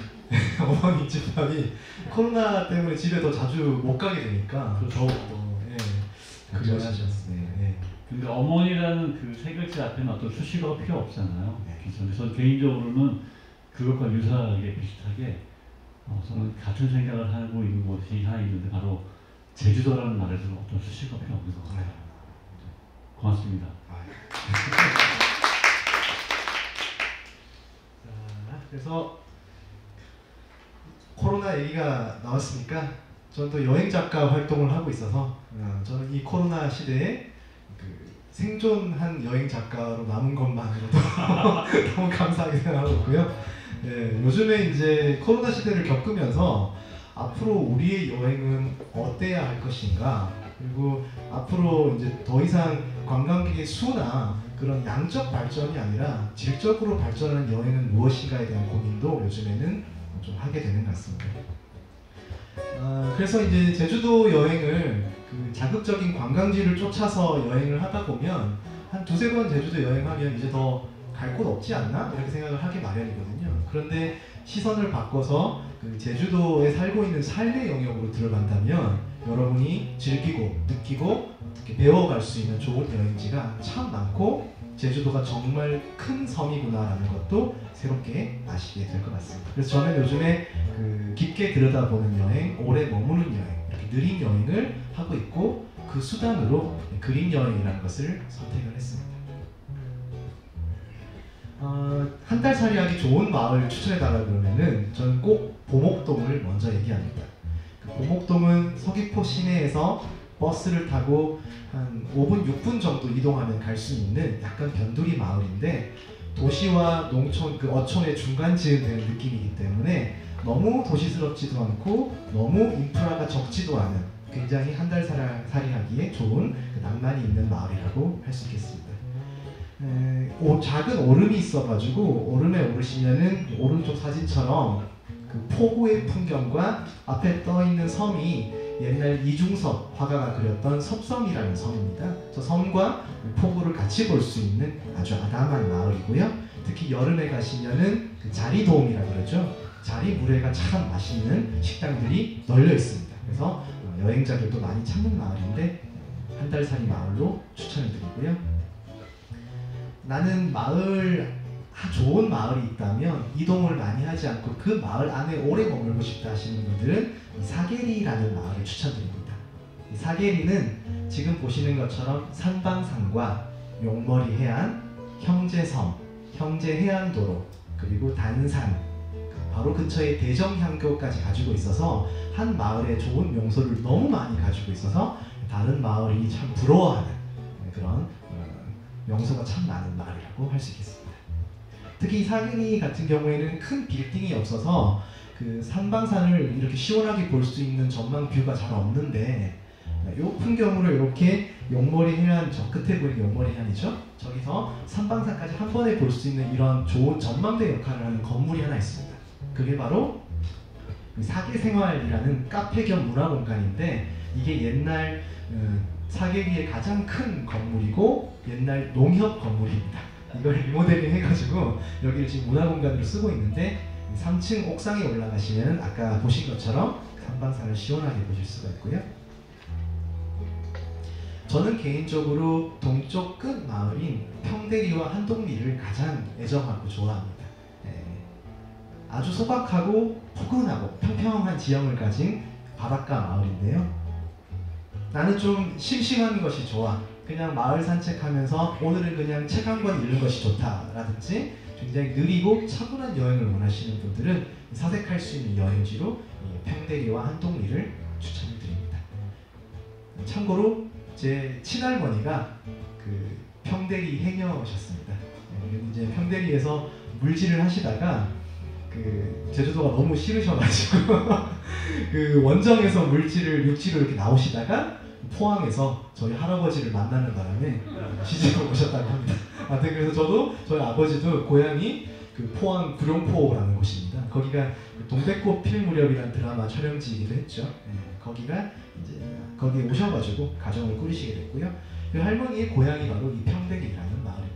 Speaker 1: 어머니 집밥이 코로나 때문에 집에 더 자주 못 가게 되니까 더욱더 그리워하셨어요. 예.
Speaker 6: 근데 어머니라는 그 세 글자 앞에는 어떤 수식어가 필요 없잖아요. 그래서 저는 개인적으로는 그것과 유사하게 비슷하게 저는 같은 생각을 하고 있는 곳이 하나 있는데 바로 제주도라는 말에서는 어떤 수식어가 필요 없는 것 같아요. 고맙습니다.
Speaker 1: 자, 그래서 코로나 얘기가 나왔으니까 저는 또 여행 작가 활동을 하고 있어서 저는 이 코로나 시대에 그 생존한 여행 작가로 남은 것만으로도 너무 감사하게 생각하고 있고요. 네, 요즘에 이제 코로나 시대를 겪으면서 앞으로 우리의 여행은 어때야 할 것인가, 그리고 앞으로 이제 더 이상 관광객의 수나 그런 양적 발전이 아니라 질적으로 발전하는 여행은 무엇인가에 대한 고민도 요즘에는 좀 하게 되는 것 같습니다. 그래서 이제 제주도 여행을 그 자극적인 관광지를 쫓아서 여행을 하다 보면 한 두세 번 제주도 여행하면 이제 더 갈 곳 없지 않나? 이렇게 생각을 하기 마련이거든요. 그런데 시선을 바꿔서 그 제주도에 살고 있는 삶의 영역으로 들어간다면 여러분이 즐기고 느끼고 이렇게 배워갈 수 있는 좋은 여행지가 참 많고 제주도가 정말 큰 섬이구나라는 것도 새롭게 아시게 될 것 같습니다. 그래서 저는 요즘에 깊게 들여다보는 여행, 오래 머무는 여행, 이렇게 느린 여행을 하고 있고 그 수단으로 그린 여행이라는 것을 선택을 했습니다. 한 달 살이 하기 좋은 마을 추천해달라 그러면은 저는 꼭 보목동을 먼저 얘기합니다. 그 보목동은 서귀포 시내에서 버스를 타고 한 5분, 6분 정도 이동하면 갈 수 있는 약간 변두리 마을인데 도시와 농촌, 그 어촌의 중간 지음되는 느낌이기 때문에 너무 도시스럽지도 않고 너무 인프라가 적지도 않은 굉장히 한 달 살이 하기에 좋은 그 낭만이 있는 마을이라고 할 수 있겠습니다. 작은 오름이 있어가지고 오름에 오르시면은 오른쪽 사진처럼 그 포구의 풍경과 앞에 떠 있는 섬이 옛날 이중섭 화가가 그렸던 섭섬이라는 섬입니다. 저 섬과 포구를 같이 볼 수 있는 아주 아담한 마을이고요. 특히 여름에 가시면은 그 자리도움이라 그러죠. 자리물회가 참 맛있는 식당들이 널려 있습니다. 그래서 여행자들도 많이 찾는 마을인데 한 달 살이 마을로 추천을 드리고요. 나는 좋은 마을이 있다면 이동을 많이 하지 않고 그 마을 안에 오래 머물고 싶다 하시는 분들은 이 사계리라는 마을을 추천드립니다. 이 사계리는 지금 보시는 것처럼 산방산과 용머리 해안, 형제섬, 형제해안도로 그리고 단산 바로 근처에 대정향교까지 가지고 있어서 한 마을에 좋은 명소를 너무 많이 가지고 있어서 다른 마을이 참 부러워하는 그런 명소가 참 많은 마을이라고 할 수 있겠습니다. 특히 사계리 같은 경우에는 큰 빌딩이 없어서 그 산방산을 이렇게 시원하게 볼 수 있는 전망 뷰가 잘 없는데 이 풍경으로 이렇게 용머리 해안, 저 끝에 보이는 용머리 해안이죠. 저기서 산방산까지 한 번에 볼 수 있는 이런 좋은 전망대 역할을 하는 건물이 하나 있습니다. 그게 바로 사계생활이라는 카페 겸 문화공간인데 이게 옛날 사계리의 가장 큰 건물이고 옛날 농협 건물입니다. 이걸 리모델링 해가지고 여기를 지금 문화공간으로 쓰고 있는데 3층 옥상에 올라가시면 아까 보신 것처럼 산방산을 시원하게 보실 수가 있고요. 저는 개인적으로 동쪽 끝 마을인 평대리와 한동리를 가장 애정하고 좋아합니다. 아주 소박하고 포근하고 평평한 지형을 가진 바닷가 마을인데요. 나는 좀 심심한 것이 좋아. 그냥 마을 산책하면서 오늘은 그냥 책 한 권 읽는 것이 좋다라든지 굉장히 느리고 차분한 여행을 원하시는 분들은 사색할 수 있는 여행지로 평대리와 한동리를 추천드립니다. 참고로 제 친할머니가 그 평대리 해녀셨습니다. 이제 평대리에서 물질을 하시다가 그 제주도가 너무 싫으셔가지고 그 원정에서 물질을 육지로 이렇게 나오시다가 포항에서 저희 할아버지를 만나는 바람에 시집을 오셨다고 합니다. 아무튼 그래서 저도 저희 아버지도 고향이 그 포항 구룡포라는 곳입니다. 거기가 동백꽃 필 무렵이라는 드라마 촬영지이기도 했죠. 거기가 이제 거기에 오셔가지고 가정을 꾸리시게 됐고요. 그 할머니의 고향이 바로 이 평대리라는 마을입니다.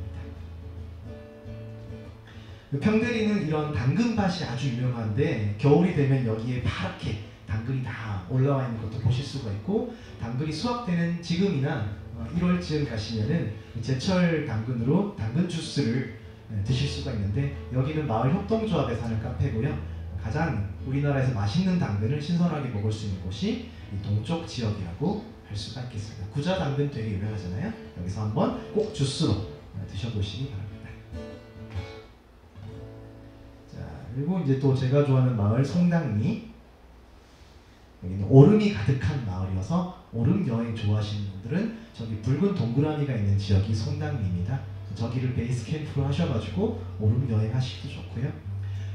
Speaker 1: 그 평대리는 이런 당근밭이 아주 유명한데 겨울이 되면 여기에 파랗게 당근이 다 올라와 있는 것도 보실 수가 있고 당근이 수확되는 지금이나 1월쯤 가시면은 제철 당근으로 당근 주스를 드실 수가 있는데 여기는 마을 협동조합에서 하는 카페고요. 가장 우리나라에서 맛있는 당근을 신선하게 먹을 수 있는 곳이 이 동쪽 지역이라고 할 수가 있겠습니다. 구자 당근 되게 유명하잖아요. 여기서 한번 꼭 주스로 드셔보시기 바랍니다. 자, 그리고 이제 또 제가 좋아하는 마을 성당리. 여기는 오름이 가득한 마을이어서 오름 여행 좋아하시는 분들은 저기 붉은 동그라미가 있는 지역이 성당리입니다. 저기를 베이스 캠프로 하셔가지고 오름 여행 하시기도 좋고요.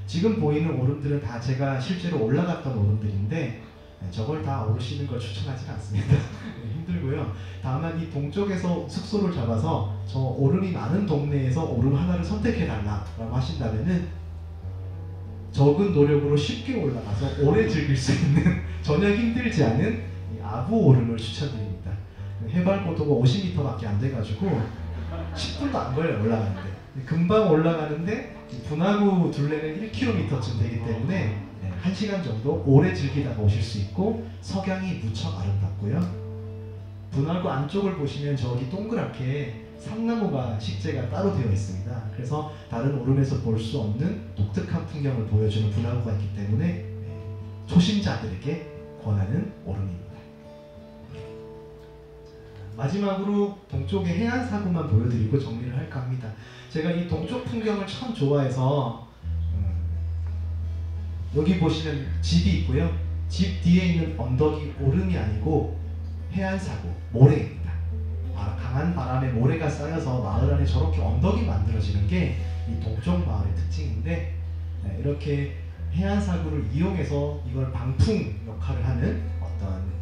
Speaker 1: 지금 보이는 오름들은 다 제가 실제로 올라갔던 오름들인데 저걸 다 오르시는 걸 추천하지는 않습니다. 힘들고요. 다만 이 동쪽에서 숙소를 잡아서 저 오름이 많은 동네에서 오름 하나를 선택해달라고 하신다면은 적은 노력으로 쉽게 올라가서 오래 즐길 수 있는 전혀 힘들지 않은 이 아부 오름을 추천드립니다. 해발 고도가 50m밖에 안 돼가지고 10분도 안 걸려요 올라가는데. 금방 올라가는데 분화구 둘레는 1km쯤 되기 때문에 1시간 1시간 정도 오래 즐기다가 오실 수 있고 석양이 무척 아름답고요. 분화구 안쪽을 보시면 저기 동그랗게 상나무가 식재가 따로 되어 있습니다. 그래서 다른 오름에서 볼 수 없는 독특한 풍경을 보여주는 분화구가 있기 때문에 초심자들에게 권하는 오름입니다. 마지막으로 동쪽의 해안사구만 보여드리고 정리를 할까 합니다. 제가 이 동쪽 풍경을 참 좋아해서 여기 보시면 집이 있고요. 집 뒤에 있는 언덕이 오름이 아니고 해안사구, 모래입니다. 강한 바람에 모래가 쌓여서 마을 안에 저렇게 언덕이 만들어지는 게 이 동쪽 마을의 특징인데, 이렇게 해안사구를 이용해서 이걸 방풍 역할을 하는 어떤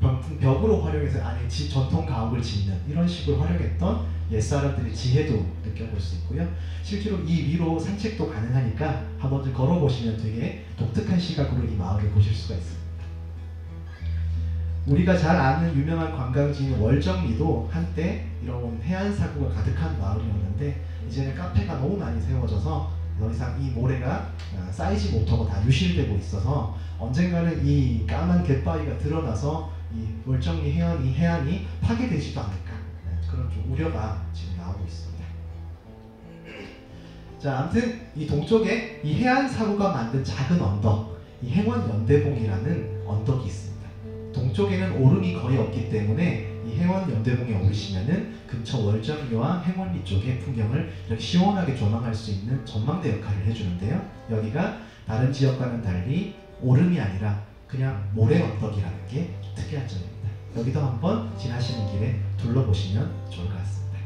Speaker 1: 방풍 벽으로 활용해서 안에 전통 가옥을 짓는 이런 식으로 활용했던 옛사람들의 지혜도 느껴볼 수 있고요. 실제로 이 위로 산책도 가능하니까 한번 걸어보시면 되게 독특한 시각으로 이 마을을 보실 수가 있습니다. 우리가 잘 아는 유명한 관광지인 월정리도 한때 이런 해안사구가 가득한 마을이었는데, 이제는 카페가 너무 많이 세워져서 더 이상 이 모래가 쌓이지 못하고 다 유실되고 있어서 언젠가는 이 까만 갯바위가 드러나서 이 월정리 해안이 파괴되지도 않을까, 그런 좀 우려가 지금 나오고 있습니다. 자, 아무튼 이 동쪽에 이 해안사구가 만든 작은 언덕, 이 행원연대봉이라는 언덕이 있습니다. 동쪽에는 오름이 거의 없기 때문에 이 행원연대봉에 오르시면은 근처 월정리와 행원리 쪽의 풍경을 이렇게 시원하게 조망할 수 있는 전망대 역할을 해주는데요. 여기가 다른 지역과는 달리 오름이 아니라 그냥 모래 언덕이라는 게 특이한 점입니다. 여기도 한번 지나시는 길에 둘러보시면 좋을 것 같습니다.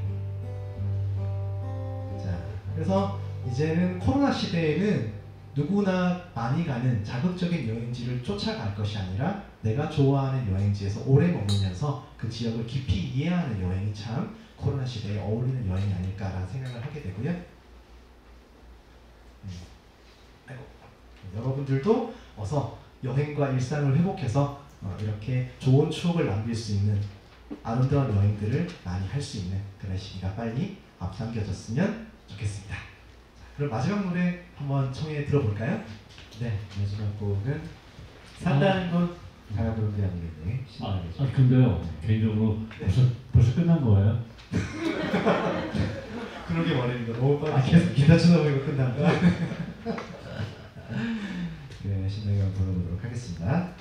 Speaker 1: 자, 그래서 이제는 코로나 시대에는 누구나 많이 가는 자극적인 여행지를 쫓아갈 것이 아니라 내가 좋아하는 여행지에서 오래 머물면서 그 지역을 깊이 이해하는 여행이 참 코로나 시대에 어울리는 여행이 아닐까라는 생각을 하게 되고요. 여러분들도 어서 여행과 일상을 회복해서 이렇게 좋은 추억을 남길 수 있는 아름다운 여행들을 많이 할 수 있는 그런 시기가 빨리 앞당겨졌으면 좋겠습니다. 그럼 마지막 노래 한번 청해 들어볼까요?
Speaker 3: 네, 마지막 곡은 산다는 건 가야부르는 게 아니겠네.
Speaker 6: 근데요, 개인적으로 벌써 끝난 거예요?
Speaker 1: 그러게 말입니다. 너무 빨리 계속 기타 치다 보니까 끝난다.
Speaker 3: 네, 신나게 한번 불러보도록 하겠습니다.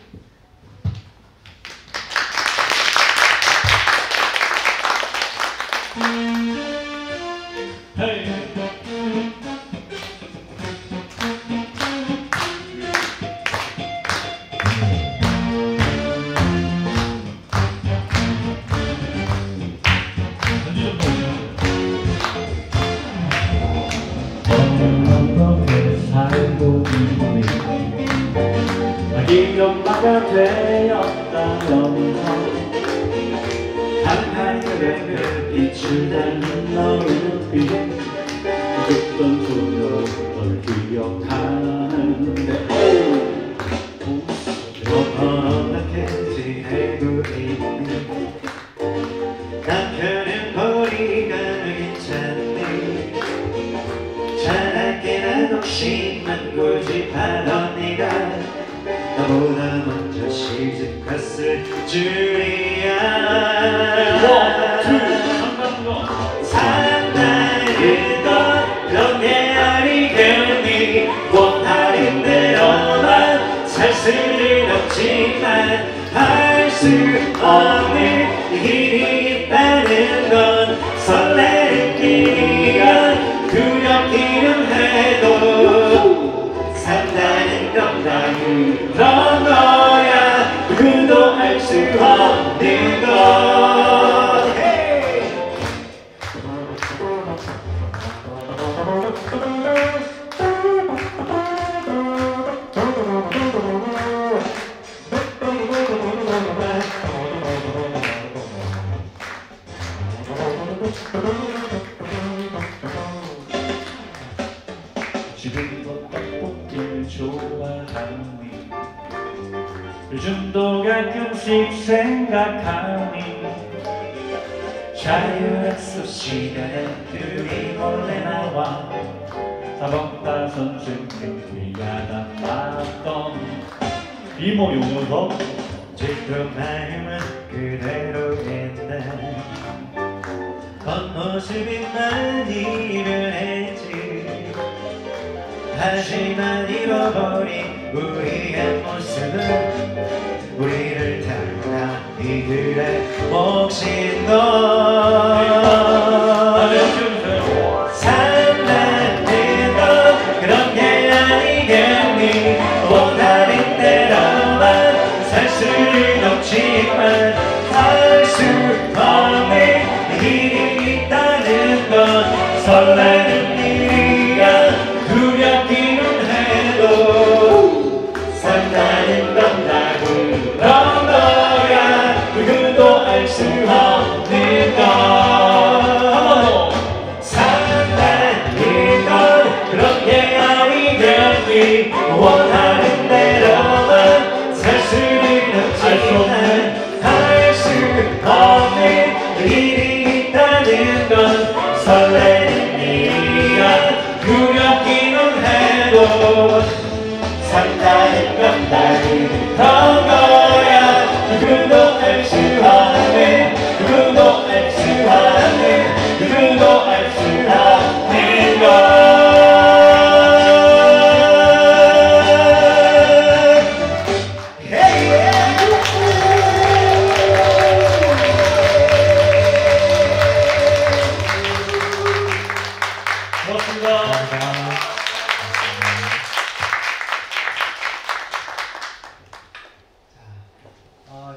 Speaker 4: 기념마가 되었다면서 한하늘의 그 빛을 닮은 너의 눈빛 줬던 소녀 널 기억하는데 너는 어떻게 지내고 있니? 남편은 머리가 괜찮니? 자나깨나 독심만 고집하던 네가 나보다 먼저 시집갔을 줄이야. 산다는 건 그런 게 아니겠니? 원하는 대로만 살 수는 없지만 할 수 없는 일이 있다는 건 설레는 네가 두렵기는 해도 산다는 건 다 그런 거야. 누구도 알 수 없는 것. 지금도 떡볶이를 좋아하니 요즘도 가끔씩 생각하니 자유학습 시간에 둘이 몰래 나와
Speaker 6: 사박다 선생님 귀하다 나던 이모 용녀석
Speaker 4: 지금 마음은 그대로인데 겉모습이 많이 변했지 하지만 잃어버린 우리의 모습은 우리를 따라 이들의 몫인 것 산다는 건 그런 게 아니겠니 원하는 대로만 살 수는 없지만 할 수 없는 일이 있다는 건 설레는 일이야 두렵기는 해도 산다는 건 다 그런 거야 누구도 알 수 없는 것 산다는 건 그런 게 아니겠니 원하는 대로만 살 수는 없지만 할 수 없는 일이 있다는 건 설레는 일이야 두렵기는 해도 산다는 건 다른 거야 누구도 알 수 없는 누구도 알 수 없는 누구도 알 수 없는 것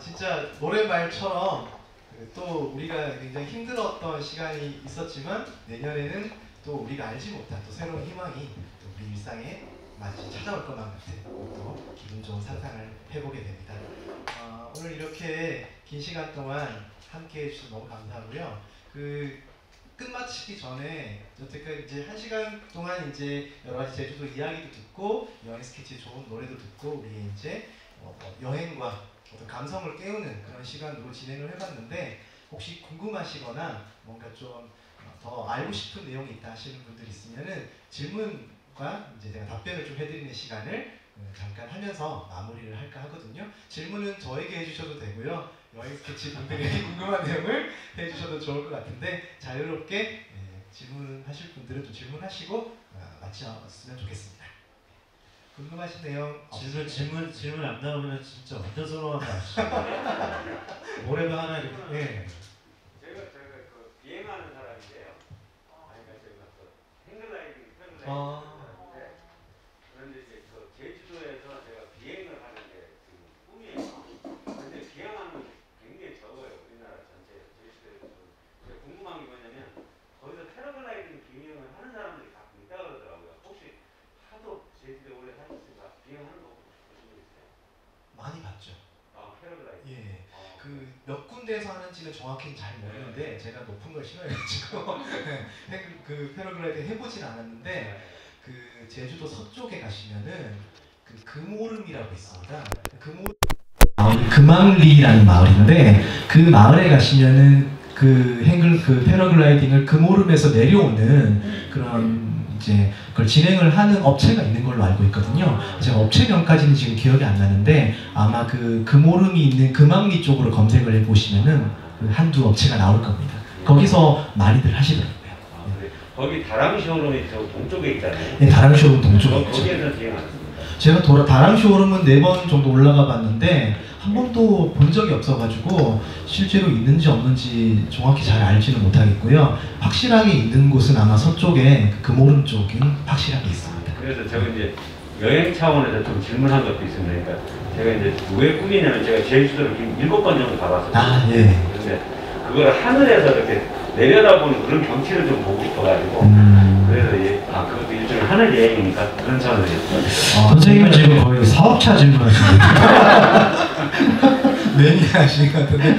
Speaker 1: 진짜 노래말처럼 또 우리가 굉장히 힘들었던 시간이 있었지만 내년에는 또 우리가 알지 못한 또 새로운 희망이 또 우리 일상에 마치 찾아올 것만 같은 또 기분 좋은 상상을 해보게 됩니다. 오늘 이렇게 긴 시간 동안 함께 해주셔서 너무 감사하고요. 끝마치기 전에 여태까지 이제 1시간 동안 이제 여러 가지 제주도 이야기도 듣고 여행 스케치 좋은 노래도 듣고 우리 이제 여행과 어떤 감성을 깨우는 그런 시간으로 진행을 해봤는데 혹시 궁금하시거나 뭔가 좀 더 알고 싶은 내용이 있다 하시는 분들 있으면은 질문과 이제 제가 답변을 좀 해드리는 시간을 잠깐 하면서 마무리를 할까 하거든요. 질문은 저에게 해주셔도 되고요. 여행 스케치 분들이 궁금한 내용을 해주셔도 좋을 것 같은데 자유롭게 질문하실 분들은 좀 질문하시고 마치셨으면 좋겠습니다. 궁금하신 내용
Speaker 4: 질문 안 나오면 진짜 완전 서러운 거 아시죠? 노래방 하나 이렇게
Speaker 9: 제가 그 비행하는 사람인데요. 그러니까 제가 그 행글라이딩 하는데 그런데 이제 그 제주도에서 제가 비행을 하는 게 지금 꿈이에요. 근데 비행하는 게 굉장히 적어요. 우리나라 전체 제주도에서. 제가 궁금한 게 뭐냐면 거기서 패러글라이딩 비행을 하는 사람들이 가끔 있다 그러더라고요. 혹시 하도 제주도에 오래 사셨으니까 비행하는 거 보신 적 있어요?
Speaker 1: 많이 봤죠.
Speaker 9: 패러글라이딩.
Speaker 1: 예. 몇 군데에서 하는지는 정확히는 잘 모르는데 제가 높은 걸 싫어해가지고 그 패러글라이딩 해보진 않았는데 그 제주도 서쪽에 가시면은 그 금오름이라고 있습니다. 금왕리라는 마을인데 그 마을에 가시면은 그 패러글라이딩을 금오름에서 내려오는 그런 이제 그걸 진행을 하는 업체가 있는 걸로 알고 있거든요. 제가 업체명까지는 지금 기억이 안 나는데 아마 그 금오름이 있는 금왕리 쪽으로 검색을 해보시면은 한두 업체가 나올 겁니다. 거기서 많이들 하시더라고요.
Speaker 9: 거기 다랑 쇼룸이 저 동쪽에 있잖아요.
Speaker 1: 네, 다랑 쇼룸 동쪽에 있죠.
Speaker 9: 거기에서 비행 안 했습니다.
Speaker 1: 제가 다랑 쇼룸은 4번 정도 올라가 봤는데 한 번도 본 적이 없어가지고 실제로 있는지 없는지 정확히 잘 알지는 못하겠고요. 확실하게 있는 곳은 아마 서쪽에 금오름 쪽이 확실하게 있습니다.
Speaker 9: 그래서 제가 이제 여행 차원에서 좀 질문한 것도 있습니다. 그러니까 제가 이제 왜 꿈이냐면 제가 제주도를 7번 정도 가봤어요.
Speaker 1: 아, 예.
Speaker 9: 그런데 그걸 하늘에서 이렇게 내려다보는 그런 경치를 좀 보고 싶어가지고 그래서 그것도 일종의 하늘 여행이니까 그런 차원에서
Speaker 3: 선생님은 지금 거의 사업차 질문하시는
Speaker 1: 매니아신 것 같은데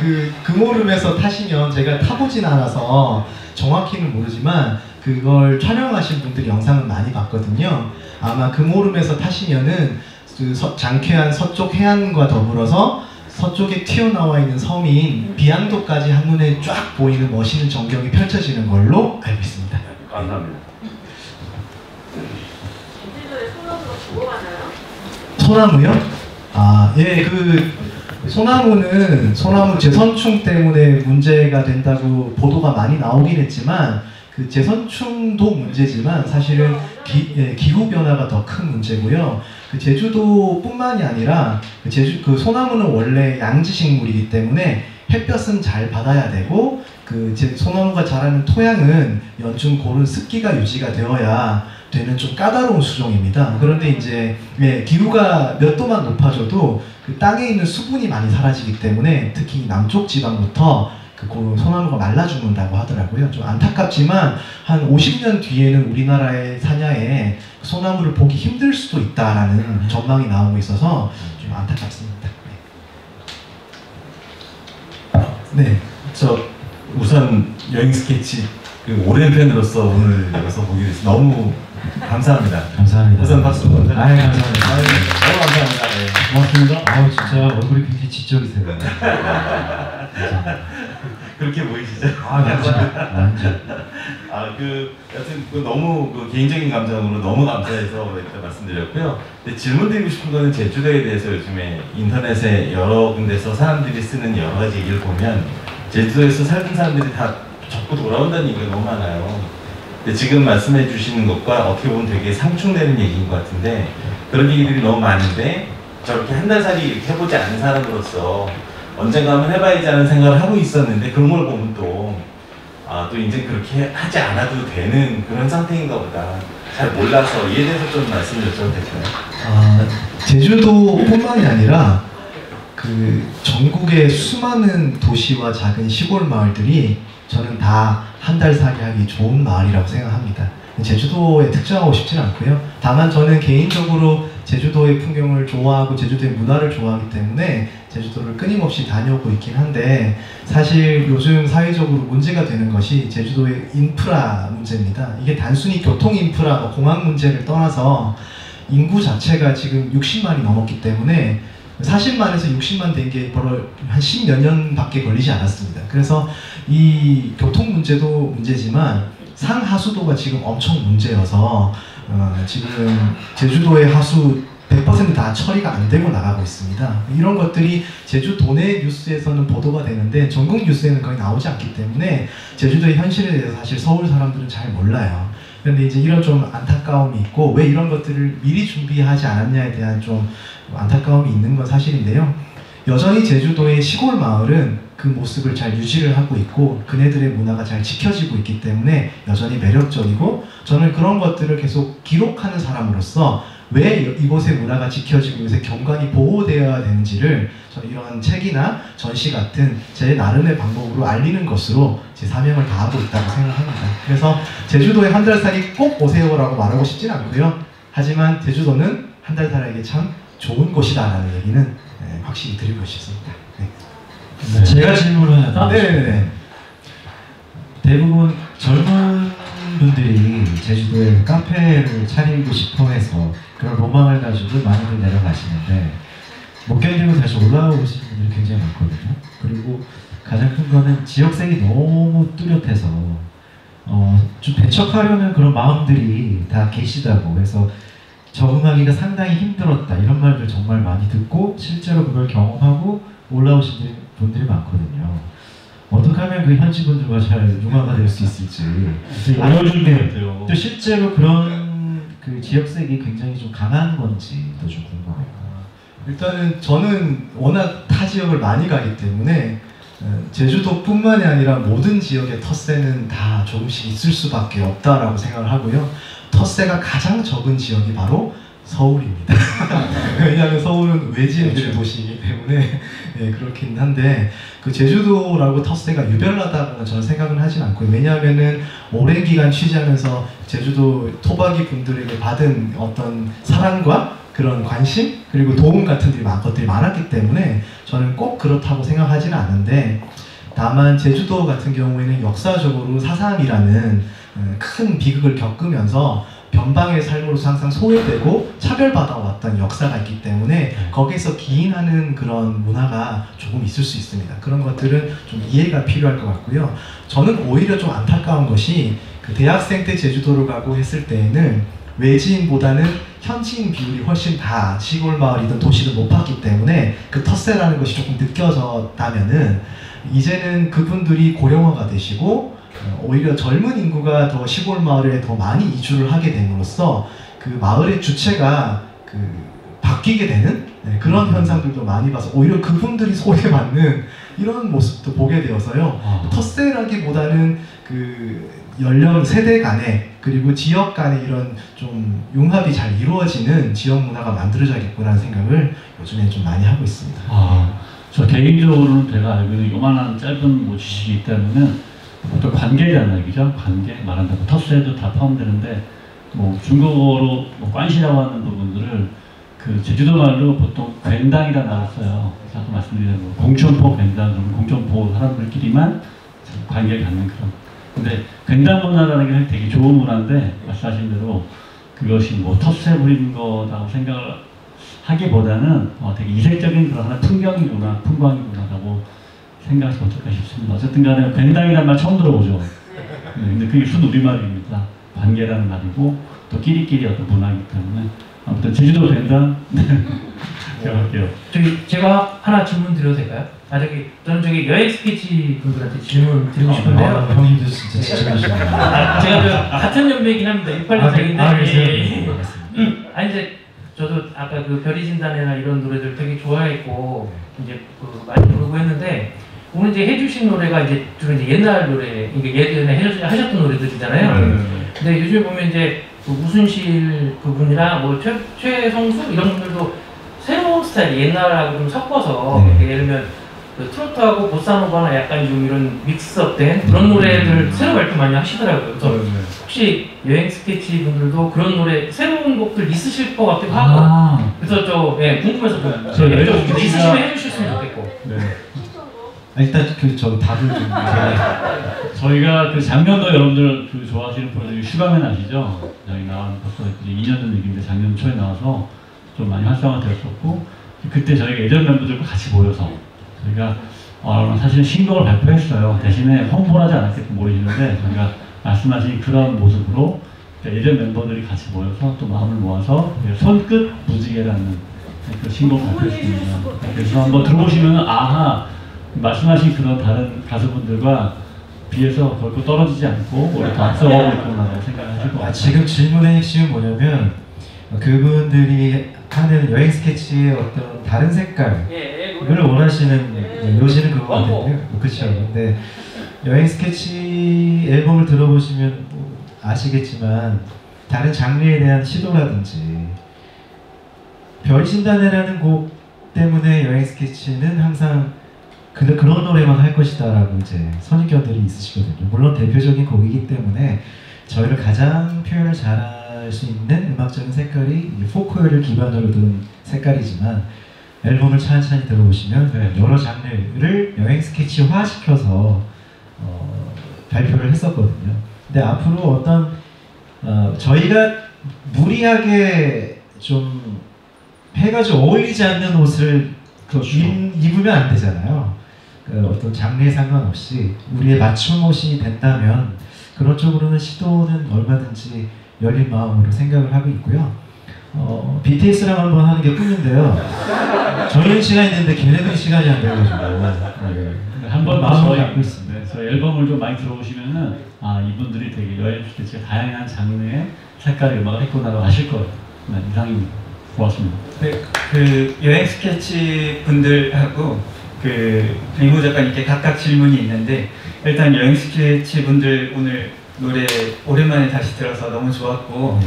Speaker 1: 그 금오름에서 타시면 제가 타보진 않아서 정확히는 모르지만 그걸 촬영하신 분들이 영상을 많이 봤거든요. 아마 금오름에서 타시면은 그 장쾌한 서쪽 해안과 더불어서 서쪽에 튀어나와 있는 섬인 비양도까지 한눈에 쫙 보이는 멋있는 전경이 펼쳐지는 걸로 알고 있습니다.
Speaker 9: 감사합니다.
Speaker 5: 뭐가 나요?
Speaker 1: 소나무요? 아, 예, 소나무 재선충 때문에 문제가 된다고 보도가 많이 나오긴 했지만 그 재선충도 문제지만 사실은 기후 변화가 더 큰 문제고요. 그 제주도뿐만이 아니라 그 소나무는 원래 양지식물이기 때문에 햇볕은 잘 받아야 되고 소나무가 자라는 토양은 연중 고른 습기가 유지가 되어야 되는 좀 까다로운 수종입니다. 그런데 이제 기후가 몇 도만 높아져도 그 땅에 있는 수분이 많이 사라지기 때문에 특히 남쪽 지방부터 그 소나무가 말라 죽는다고 하더라고요. 좀 안타깝지만 한 50년 뒤에는 우리나라의 산야에 소나무를 보기 힘들 수도 있다라는 전망이 나오고 있어서 좀 안타깝습니다.
Speaker 7: 네, 저 우선 여행 스케치 그 오랜 팬으로서 오늘 여기서 보게 돼서 너무 감사합니다.
Speaker 3: 감사합니다.
Speaker 7: 우선 박수 먼저.
Speaker 3: 아유, 감사합니다.
Speaker 7: 너무 감사합니다. 네.
Speaker 3: 고맙습니다. 아우, 진짜 얼굴이 굉장히 지적이세요.
Speaker 7: 그렇게 보이시죠?
Speaker 3: 아, 완전.
Speaker 7: 여튼 너무 개인적인 감정으로 너무 감사해서 일단 말씀드렸고요. 근데 질문드리고 싶은 거는 제주도에 대해서 요즘에 인터넷에 여러 군데서 사람들이 쓰는 여러 가지 얘기를 보면 제주도에서 살던 사람들이 다 적고 돌아온다는 얘기가 너무 많아요. 근데 지금 말씀해 주시는 것과 어떻게 보면 되게 상충되는 얘기인 것 같은데 그런 얘기들이 너무 많은데 저렇게 한 달 살이 이렇게 해보지 않은 사람으로서 언젠가 한번 해봐야지 하는 생각을 하고 있었는데 그런 걸 보면 또 이제 그렇게 하지 않아도 되는 그런 상태인가 보다. 잘 몰라서 이에 대해서 좀 말씀을 여쭤도 될까요?
Speaker 1: 제주도뿐만이 아니라 그 전국의 수많은 도시와 작은 시골 마을들이 저는 다 한 달 살이 하기 좋은 마을이라고 생각합니다. 제주도에 특정하고 싶지는 않고요. 다만 저는 개인적으로 제주도의 풍경을 좋아하고 제주도의 문화를 좋아하기 때문에 제주도를 끊임없이 다녀오고 있긴 한데 사실 요즘 사회적으로 문제가 되는 것이 제주도의 인프라 문제입니다. 이게 단순히 교통 인프라, 공항 문제를 떠나서 인구 자체가 지금 60만이 넘었기 때문에 40만에서 60만 된 게 바로 한 10몇 년밖에 걸리지 않았습니다. 그래서 이 교통 문제도 문제지만 상하수도가 지금 엄청 문제여서 지금 제주도의 하수 100% 다 처리가 안 되고 나가고 있습니다. 이런 것들이 제주 도내 뉴스에서는 보도가 되는데 전국 뉴스에는 거의 나오지 않기 때문에 제주도의 현실에 대해서 사실 서울 사람들은 잘 몰라요. 그런데 이제 이런 좀 안타까움이 있고 왜 이런 것들을 미리 준비하지 않았냐에 대한 좀 안타까움이 있는 건 사실인데요. 여전히 제주도의 시골 마을은 그 모습을 잘 유지를 하고 있고 그네들의 문화가 잘 지켜지고 있기 때문에 여전히 매력적이고 저는 그런 것들을 계속 기록하는 사람으로서 왜 이곳의 문화가 지켜지고 이곳의 경관이 보호되어야 되는지를 저는 이런 책이나 전시 같은 제 나름의 방법으로 알리는 것으로 제 사명을 다하고 있다고 생각합니다. 그래서 제주도에 한 달 살이 꼭 오세요라고 말하고 싶진 않고요. 하지만 제주도는 한 달 살에게 참 좋은 곳이다라는 얘기는 확실히 드리고 싶습니다.
Speaker 3: 네. 제가 질문을 하나
Speaker 1: 네네네.
Speaker 3: 대부분 젊은 분들이 제주도에 카페를 차리고 싶어 해서 그런 로망을 가지고 많이들 내려가시는데 못 견디고 다시 올라오시는 분들이 굉장히 많거든요. 그리고 가장 큰 거는 지역색이 너무 뚜렷해서 좀 배척하려는 그런 마음들이 다 계시다고 해서 적응하기가 상당히 힘들었다 이런 말들 정말 많이 듣고 실제로 그걸 경험하고 올라오신 분들이 많거든요. 어떻게 하면 그 현지 분들과 잘 융화가 될 수 있을지
Speaker 6: 알려줄 것 같아요.
Speaker 3: 또 실제로 그런 그 지역색이 굉장히 좀 강한 건지도 좀 궁금해요.
Speaker 1: 일단은 저는 워낙 타 지역을 많이 가기 때문에 제주도뿐만이 아니라 모든 지역의 텃세는 다 조금씩 있을 수밖에 없다라고 생각을 하고요. 텃세가 가장 적은 지역이 바로 서울입니다. 왜냐하면 서울은 외지인들의 도시이기 때문에 그렇긴 한데 그 제주도라고 텃세가 유별나다고는 저는 생각은 하진 않고요. 왜냐하면은 오랜 기간 취재하면서 제주도 토박이 분들에게 받은 어떤 사랑과 그런 관심 그리고 도움 같은 것들이 많았기 때문에 저는 꼭 그렇다고 생각하지는 않는데 다만 제주도 같은 경우에는 역사적으로 사상이라는 큰 비극을 겪으면서 변방의 삶으로서 항상 소외되고 차별받아왔던 역사가 있기 때문에 거기에서 기인하는 그런 문화가 조금 있을 수 있습니다. 그런 것들은 좀 이해가 필요할 것 같고요. 저는 오히려 좀 안타까운 것이 그 대학생 때 제주도를 가고 했을 때에는 외지인보다는 현지인 비율이 훨씬 다 시골 마을이든 도시든 높았기 때문에 그 텃세라는 것이 조금 느껴졌다면은 이제는 그분들이 고령화가 되시고 오히려 젊은 인구가 더 시골 마을에 더 많이 이주를 하게 됨으로써 그 마을의 주체가 바뀌게 되는 그런 현상들도 많이 봐서 오히려 그분들이 소외받는 이런 모습도 보게 되어서요. 텃세라기보다는 그 연령 세대 간에 그리고 지역 간에 이런 좀 융합이 잘 이루어지는 지역 문화가 만들어져야겠구나라는 생각을 요즘에 좀 많이 하고 있습니다.
Speaker 6: 저 개인적으로는 제가 알기로는 요만한 짧은 뭐 지식이 있다면은 어떤 관계라는 얘기죠. 관계 말한다고 텃세도 다 포함되는데 뭐 중국어로 뭐 관시라고 하는 부분들을 그 제주도 말로 보통 괜당이라는 말을 써요. 아까 말씀드린 뭐 공천포 괜당 그러면 공천포 사람들끼리만 관계를 갖는 그런. 근데 괜당 문화라는 게 되게 좋은 문화인데 말씀하신 대로 그것이 뭐 텃세 부리는 거라고 생각을 하기보다는 되게 이색적인 그런 하나의 풍경이구나, 풍광이구나라고 생각하시면 어떨까 싶습니다. 어쨌든 간에 괜당이라는 말 처음 들어보죠. 근데 그게 순 우리말입니다. 관계라는 말이고 또 끼리끼리 어떤 문화이기 때문에 아무튼 제주도 괜당 제가 할게요.
Speaker 10: 제가 하나 질문 드려도 될까요? 저는 여행 스케치 분들한테 질문 드리고 싶은데요.
Speaker 3: 형님도 진짜 질문이시네요.
Speaker 10: 제가 같은 연배이긴 합니다. 68년생인데. 아니 이제 저도 아까 그 별이 진단에나 이런 노래들 되게 좋아했고 이제 많이 부르고 했는데 오늘 이제 해주신 노래가 이제 주로 이제 옛날 노래, 그러니까 예전에 하셨던 노래들이잖아요. 근데 요즘에 보면 이제 그 우순실 그분이랑 뭐 최성수 이런 분들도 새로운 스타일, 옛날하고 좀 섞어서 예를 들면 그 트로트하고 보사노바나 약간 좀 이런 믹스업된 그런 노래들 새로 발표 많이 하시더라고요. 그래서 혹시 여행 스케치 분들도 그런 노래 새로운 곡들 있으실 것 같기도 하고 그래서 궁금해서 있으시면 해주셨으면 좋겠고.
Speaker 3: 일단 저 답을 좀
Speaker 6: 저희가 그 작년도 여러분들 그 좋아하시는 프로젝트 슈가맨 아시죠? 저희 나온 벌써 2년 전 얘기인데 작년 초에 나와서 좀 많이 활성화되었었고 그때 저희가 예전 멤버들과 같이 모여서 저희가 사실 신곡을 발표했어요. 대신에 홍보를 하지 않았을지 모르시는데 저희가 말씀하신 그런 모습으로 예전 멤버들이 같이 모여서 또 마음을 모아서 손끝 무지개라는 그 신곡을 발표했습니다. 그래서 한번 들어보시면 말씀하신 그런 다른 가수분들과 비해서 결코 떨어지지 않고 오히려 더 앞서가고 있구나라고 생각하실 것 같아요.
Speaker 3: 지금 질문의 핵심은 뭐냐면 그분들이 하는 여행 스케치의 어떤 다른 색깔을 원하시는 요지는 그거 같은데요. 그렇죠. 근데 여행 스케치 앨범을 들어보시면 아시겠지만 다른 장르에 대한 시도라든지 별이 진단해라는 곡 때문에 여행 스케치는 항상 그런 노래만 할 것이다라고 이제 선입견들이 있으시거든요. 물론 대표적인 곡이기 때문에 저희를 가장 표현을 잘할 수 있는 음악적인 색깔이 포크를 기반으로 둔 색깔이지만 앨범을 찬찬히 들어보시면 여러 장르를 여행 스케치화 시켜서 발표를 했었거든요. 근데 앞으로 어떤 저희가 무리하게 좀 해가지고 어울리지 않는 옷을 입으면 안 되잖아요. 어떤 장르에 상관없이 우리의 맞춤 옷이 된다면 그런 쪽으로는 시도는 얼마든지 열린 마음으로 생각을 하고 있고요. BTS랑 한번 하는 게 꿈인데요. 저희는 시간이 있는데 걔네들이 시간이 안 돼가지고
Speaker 6: 한번
Speaker 3: 마음을 갖고 있습니다.
Speaker 6: 저희 앨범을 좀 많이 들어보시면은 이분들이 되게 여행 스케치가 다양한 장르의 색깔의 음악을 했구나라고 하실 거예요. 이상입니다. 고맙습니다.
Speaker 11: 그 여행 스케치 분들하고 리모 작가님께 각각 질문이 있는데 일단 여행 스케치 분들 오늘 노래 오랜만에 다시 들어서 너무 좋았고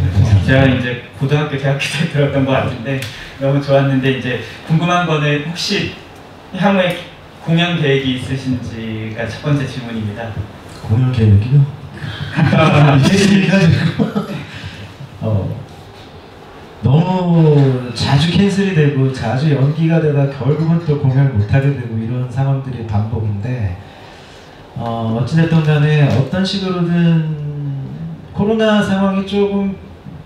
Speaker 11: 제가 이제 고등학교, 대학교 때 들었던 것 같은데 너무 좋았는데 이제 궁금한 거는 혹시 향후에 공연 계획이 있으신지가 첫 번째 질문입니다.
Speaker 3: 공연 계획이요? 너무 자주 캔슬이 되고 자주 연기가 되다 결국은 또 공연을 못하게 되고 이런 상황들이 반복인데 어찌됐든 간에 어떤 식으로든 코로나 상황이 조금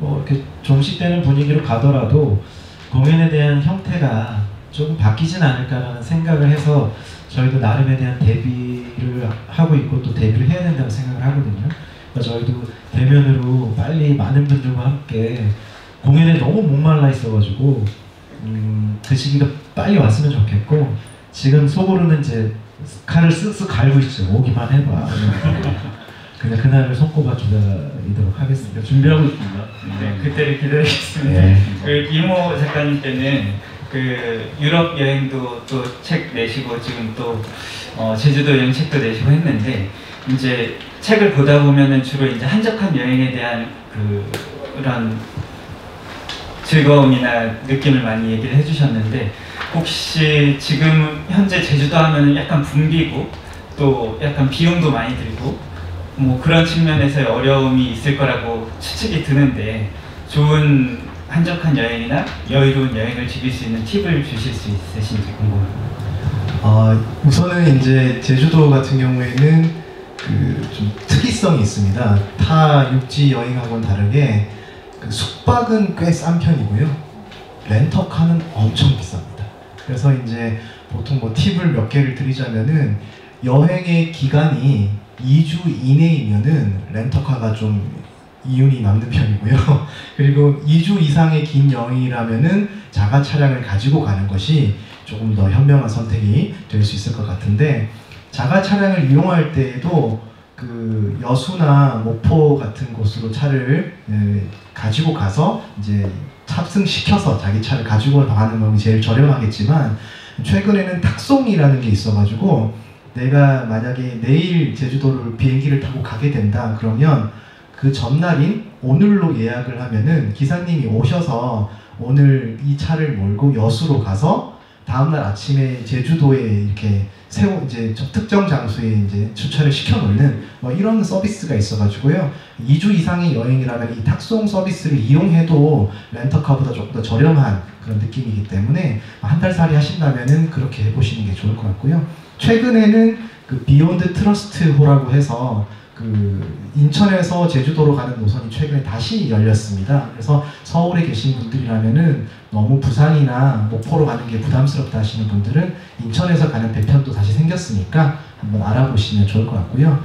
Speaker 3: 이렇게 종식되는 분위기로 가더라도 공연에 대한 형태가 조금 바뀌진 않을까라는 생각을 해서 저희도 나름에 대한 대비를 하고 있고 또 대비를 해야 된다고 생각을 하거든요. 그러니까 저희도 대면으로 빨리 많은 분들과 함께 공연에 너무 목말라 있어가지고 그 시기가 빨리 왔으면 좋겠고 지금 속으로는 이제 칼을 쓱쓱 갈고 있죠. 오기만 해봐. 그냥 그날을 손꼽아 기다리도록 하겠습니다.
Speaker 6: 준비하고 있습니다.
Speaker 11: 네, 그때를 기다리겠습니다.
Speaker 3: 네.
Speaker 11: 그 이모 작가님께는 그 유럽 여행도 또 책 내시고 지금 또 제주도 여행 책도 내시고 했는데 이제 책을 보다 보면은 주로 이제 한적한 여행에 대한 그런 즐거움이나 느낌을 많이 얘기를 해주셨는데 혹시 지금 현재 제주도 하면은 약간 붐비고 또 약간 비용도 많이 들고 뭐 그런 측면에서의 어려움이 있을 거라고 추측이 드는데 좋은 한적한 여행이나 여유로운 여행을 즐길 수 있는 팁을 주실 수 있으신지 궁금합니다.
Speaker 1: 우선은 이제 제주도 같은 경우에는 그 좀 특이성이 있습니다. 타 육지 여행하고는 다르게 그 숙박은 꽤 싼 편이고요. 렌터카는 엄청 비쌉니다. 그래서 이제 보통 뭐 팁을 몇 개를 드리자면은 여행의 기간이 2주 이내이면은 렌터카가 좀 이윤이 남는 편이고요. 그리고 2주 이상의 긴 여행이라면은 자가 차량을 가지고 가는 것이 조금 더 현명한 선택이 될 수 있을 것 같은데 자가 차량을 이용할 때에도 그 여수나 목포 같은 곳으로 차를 가지고 가서 이제 탑승시켜서 자기 차를 가지고 가는 건 제일 저렴하겠지만 최근에는 탁송이라는 게 있어가지고 내가 만약에 내일 제주도를 비행기를 타고 가게 된다 그러면 그 전날인 오늘로 예약을 하면은 기사님이 오셔서 오늘 이 차를 몰고 여수로 가서 다음날 아침에 제주도에 이렇게 이제 특정 장소에 이제 주차를 시켜놓는 뭐 이런 서비스가 있어가지고요. 2주 이상의 여행이라면 이 탁송 서비스를 이용해도 렌터카보다 조금 더 저렴한 그런 느낌이기 때문에 한 달 살이 하신다면은 그렇게 해보시는 게 좋을 것 같고요. 최근에는 그 비욘드 트러스트호라고 해서 그 인천에서 제주도로 가는 노선이 최근에 다시 열렸습니다. 그래서 서울에 계신 분들이라면은 너무 부산이나 목포로 가는 게 부담스럽다 하시는 분들은 인천에서 가는 배편도 다시 생겼으니까 한번 알아보시면 좋을 것 같고요.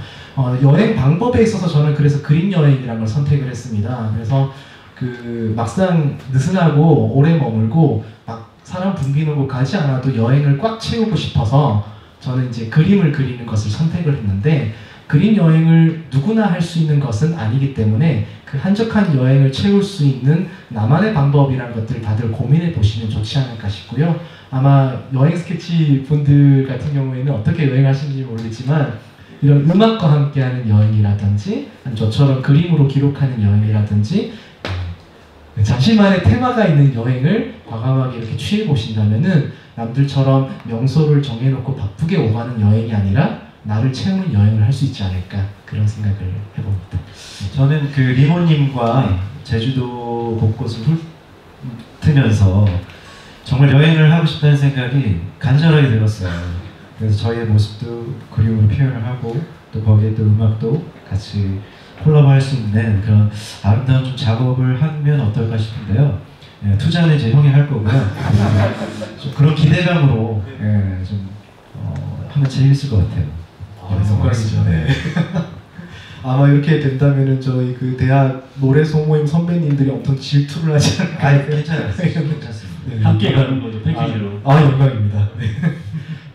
Speaker 1: 여행 방법에 있어서 저는 그래서 그린 여행이라는 걸 선택을 했습니다. 그래서 그 막상 느슨하고 오래 머물고 막 사람 붐비는 곳 가지 않아도 여행을 꽉 채우고 싶어서 저는 이제 그림을 그리는 것을 선택을 했는데 그림 여행을 누구나 할 수 있는 것은 아니기 때문에 그 한적한 여행을 채울 수 있는 나만의 방법이라는 것들 다들 고민해 보시면 좋지 않을까 싶고요. 아마 여행 스케치 분들 같은 경우에는 어떻게 여행하시는지 모르겠지만 이런 음악과 함께하는 여행이라든지 저처럼 그림으로 기록하는 여행이라든지 자신만의 테마가 있는 여행을 과감하게 이렇게 취해 보신다면은 남들처럼 명소를 정해놓고 바쁘게 오가는 여행이 아니라 나를 채우는 여행을 할 수 있지 않을까 그런 생각을 해봅니다.
Speaker 3: 저는 그 리모님과 제주도 곳곳을 훑으면서 정말 여행을 하고 싶다는 생각이 간절하게 들었어요. 그래서 저희의 모습도 그림으로 표현을 하고 또 거기에 또 음악도 같이 콜라보할 수 있는 그런 아름다운 좀 작업을 하면 어떨까 싶은데요. 투자는 이제 형이 할 거고요. 좀 그런 기대감으로 좀 하면 재밌을 것 같아요.
Speaker 1: 영광이죠. 네. 아마 이렇게 된다면은 저희 그 대학 노래 소모임 선배님들이 엄청 질투를 하지 않을까.
Speaker 3: 괜찮습니다.
Speaker 1: 네.
Speaker 6: 함께 가는 거죠, 패키지로.
Speaker 1: 영광입니다. 네.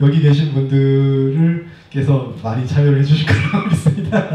Speaker 1: 여기 계신 분들께서 많이 참여를 해주실 거라고 믿습니다.